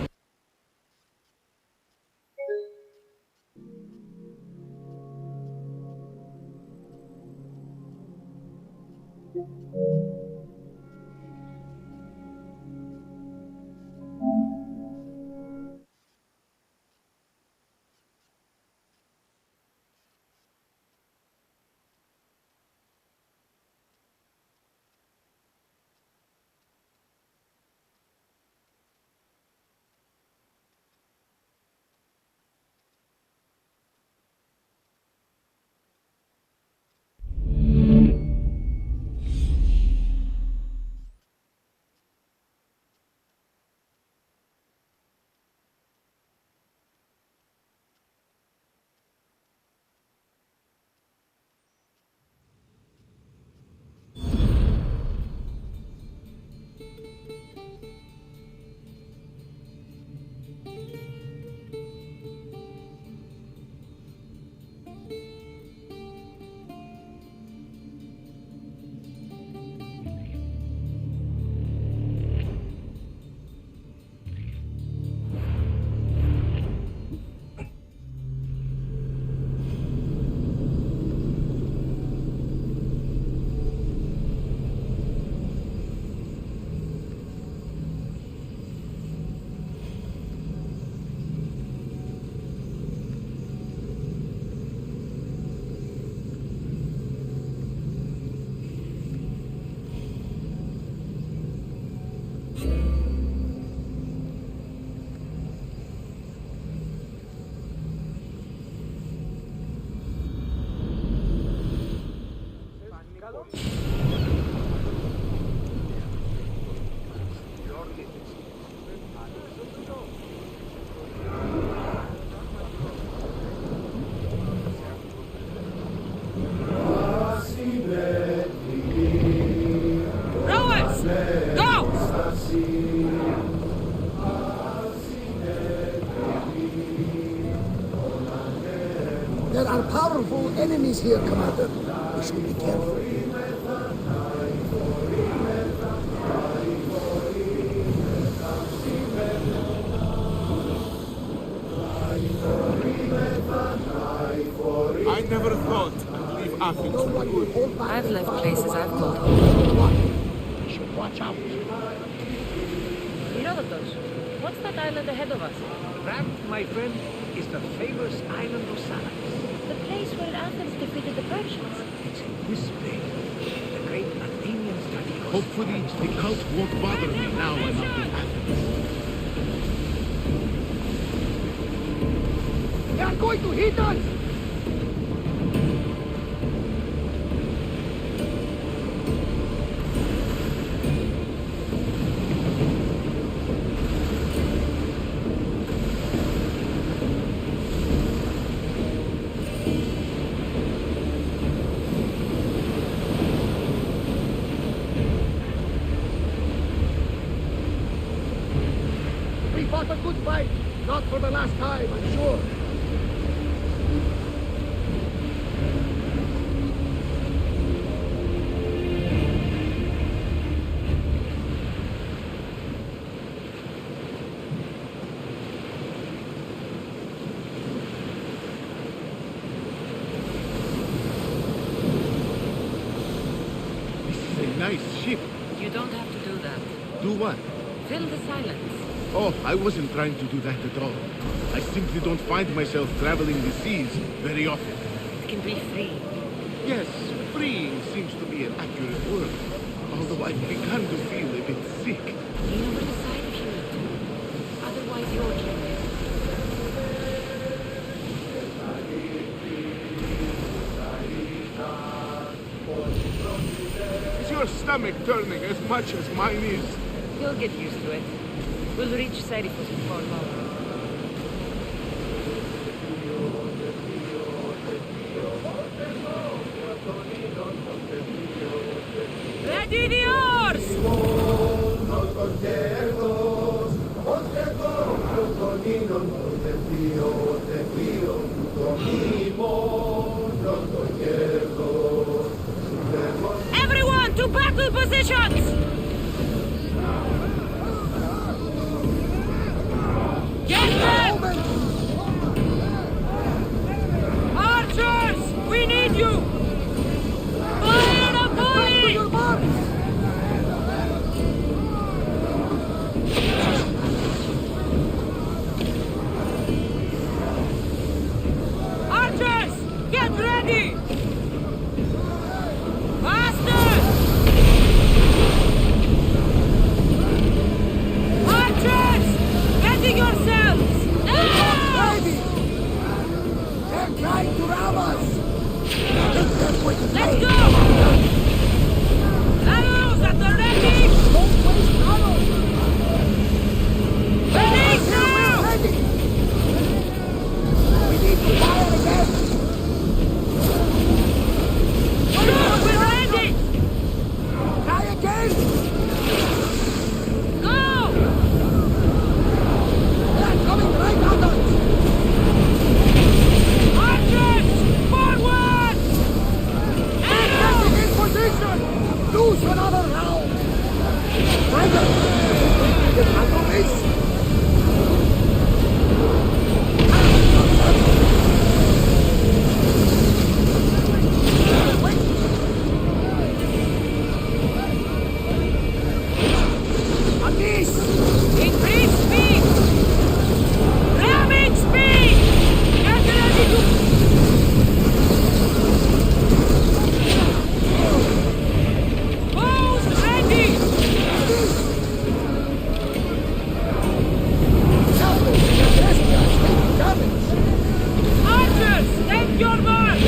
There are powerful enemies here, Commander. We should be careful. I never thought I'd leave Athens for good. I've left places I've called home. We should watch out. Herodotus, what's that island ahead of us? That, my friend, is the famous island of Salamis. The place where Athens defeated the Persians. It's in this place. The great Athenian strategos. Hopefully, the cult won't bother me now I'm out of Athens. They are going to hit us! We fought a good fight. Not for the last time, I'm sure. This is a nice ship. You don't have to do that. Do what? Fill the silence. Oh, I wasn't trying to do that at all. I simply don't find myself traveling the seas very often. It can be free. Yes, freeing seems to be an accurate word. Although I've begun to feel a bit sick. Lean over the side if you need to. Otherwise, you're curious. Is your stomach turning as much as mine is? You'll get used to it. We'll reach Serifus before long. Ready the oars! Everyone to battle positions! Get them! Archers! We need you! Fire a volley! Archers! Get ready! Faster! Archers! Ready yourselves! Ready! They're trying to rob us! Let's go! Arrows at the ready! Don't waste arrows! Ready now! Ready! We need to fire again! Shoot, we're ready! Try again! Go! They're coming right at us! Archers! Forward! Arrows! Getting in position! Lose another round! Tiger! You handle this? Unleash! Increase speed! Ramming speed! Get ready to... Bows ready! Archers, take your mark!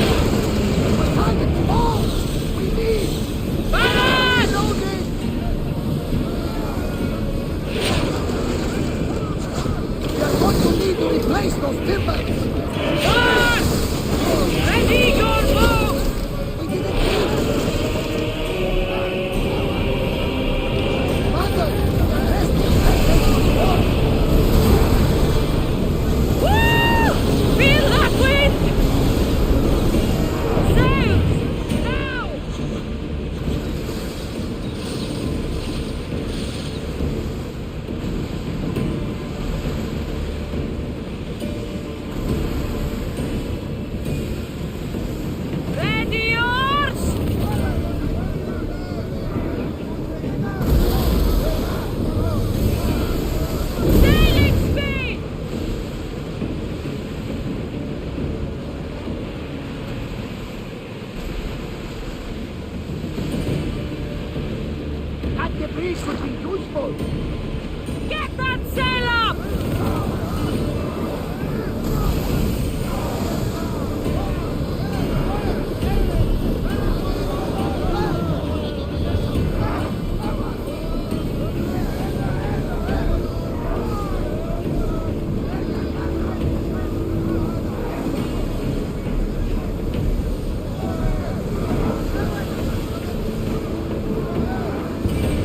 Target balls! We need! Balance! Reloading! We are going to need to replace those timbers! Guard! Ready your bow! We didn't need Commander! Rest Woo! Feel that wind! This would be useful. Get that sail up!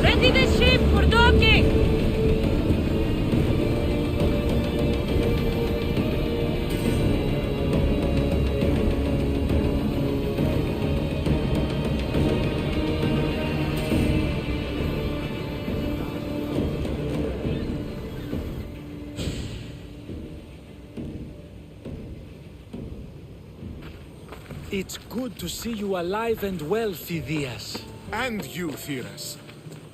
Ready the ship for docking! It's good to see you alive and well, Phidias. And you, Theras.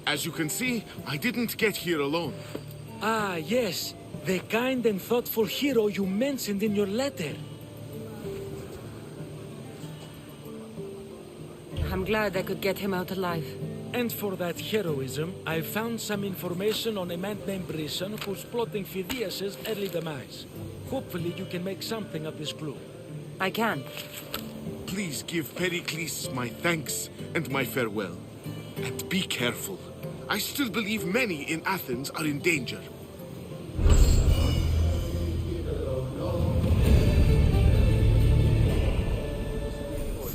As you can see, I didn't get here alone. Ah, yes. The kind and thoughtful hero you mentioned in your letter. I'm glad I could get him out alive. And for that heroism, I found some information on a man named Brisson who's plotting Phidias' early demise. Hopefully you can make something of this clue. I can. Please give Pericles my thanks and my farewell. And be careful. I still believe many in Athens are in danger.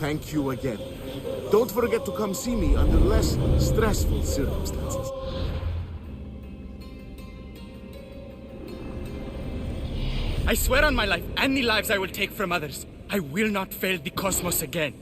Thank you again. Don't forget to come see me under less stressful circumstances. I swear on my life and the lives I will take from others, I will not fail the cosmos again.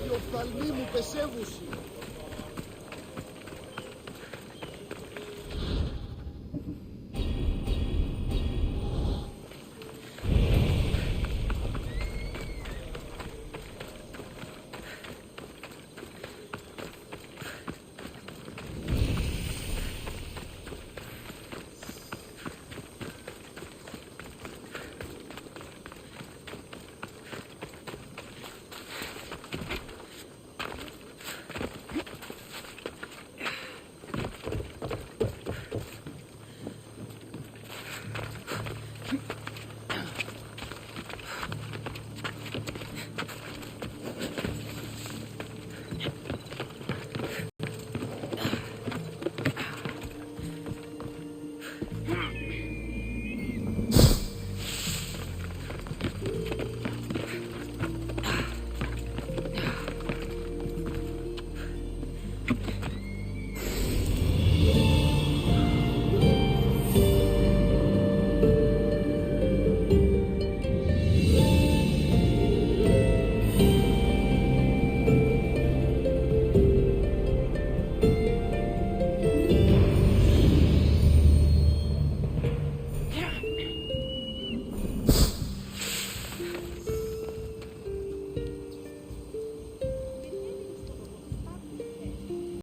Οι οφθαλμοί μου πεσεύουσι.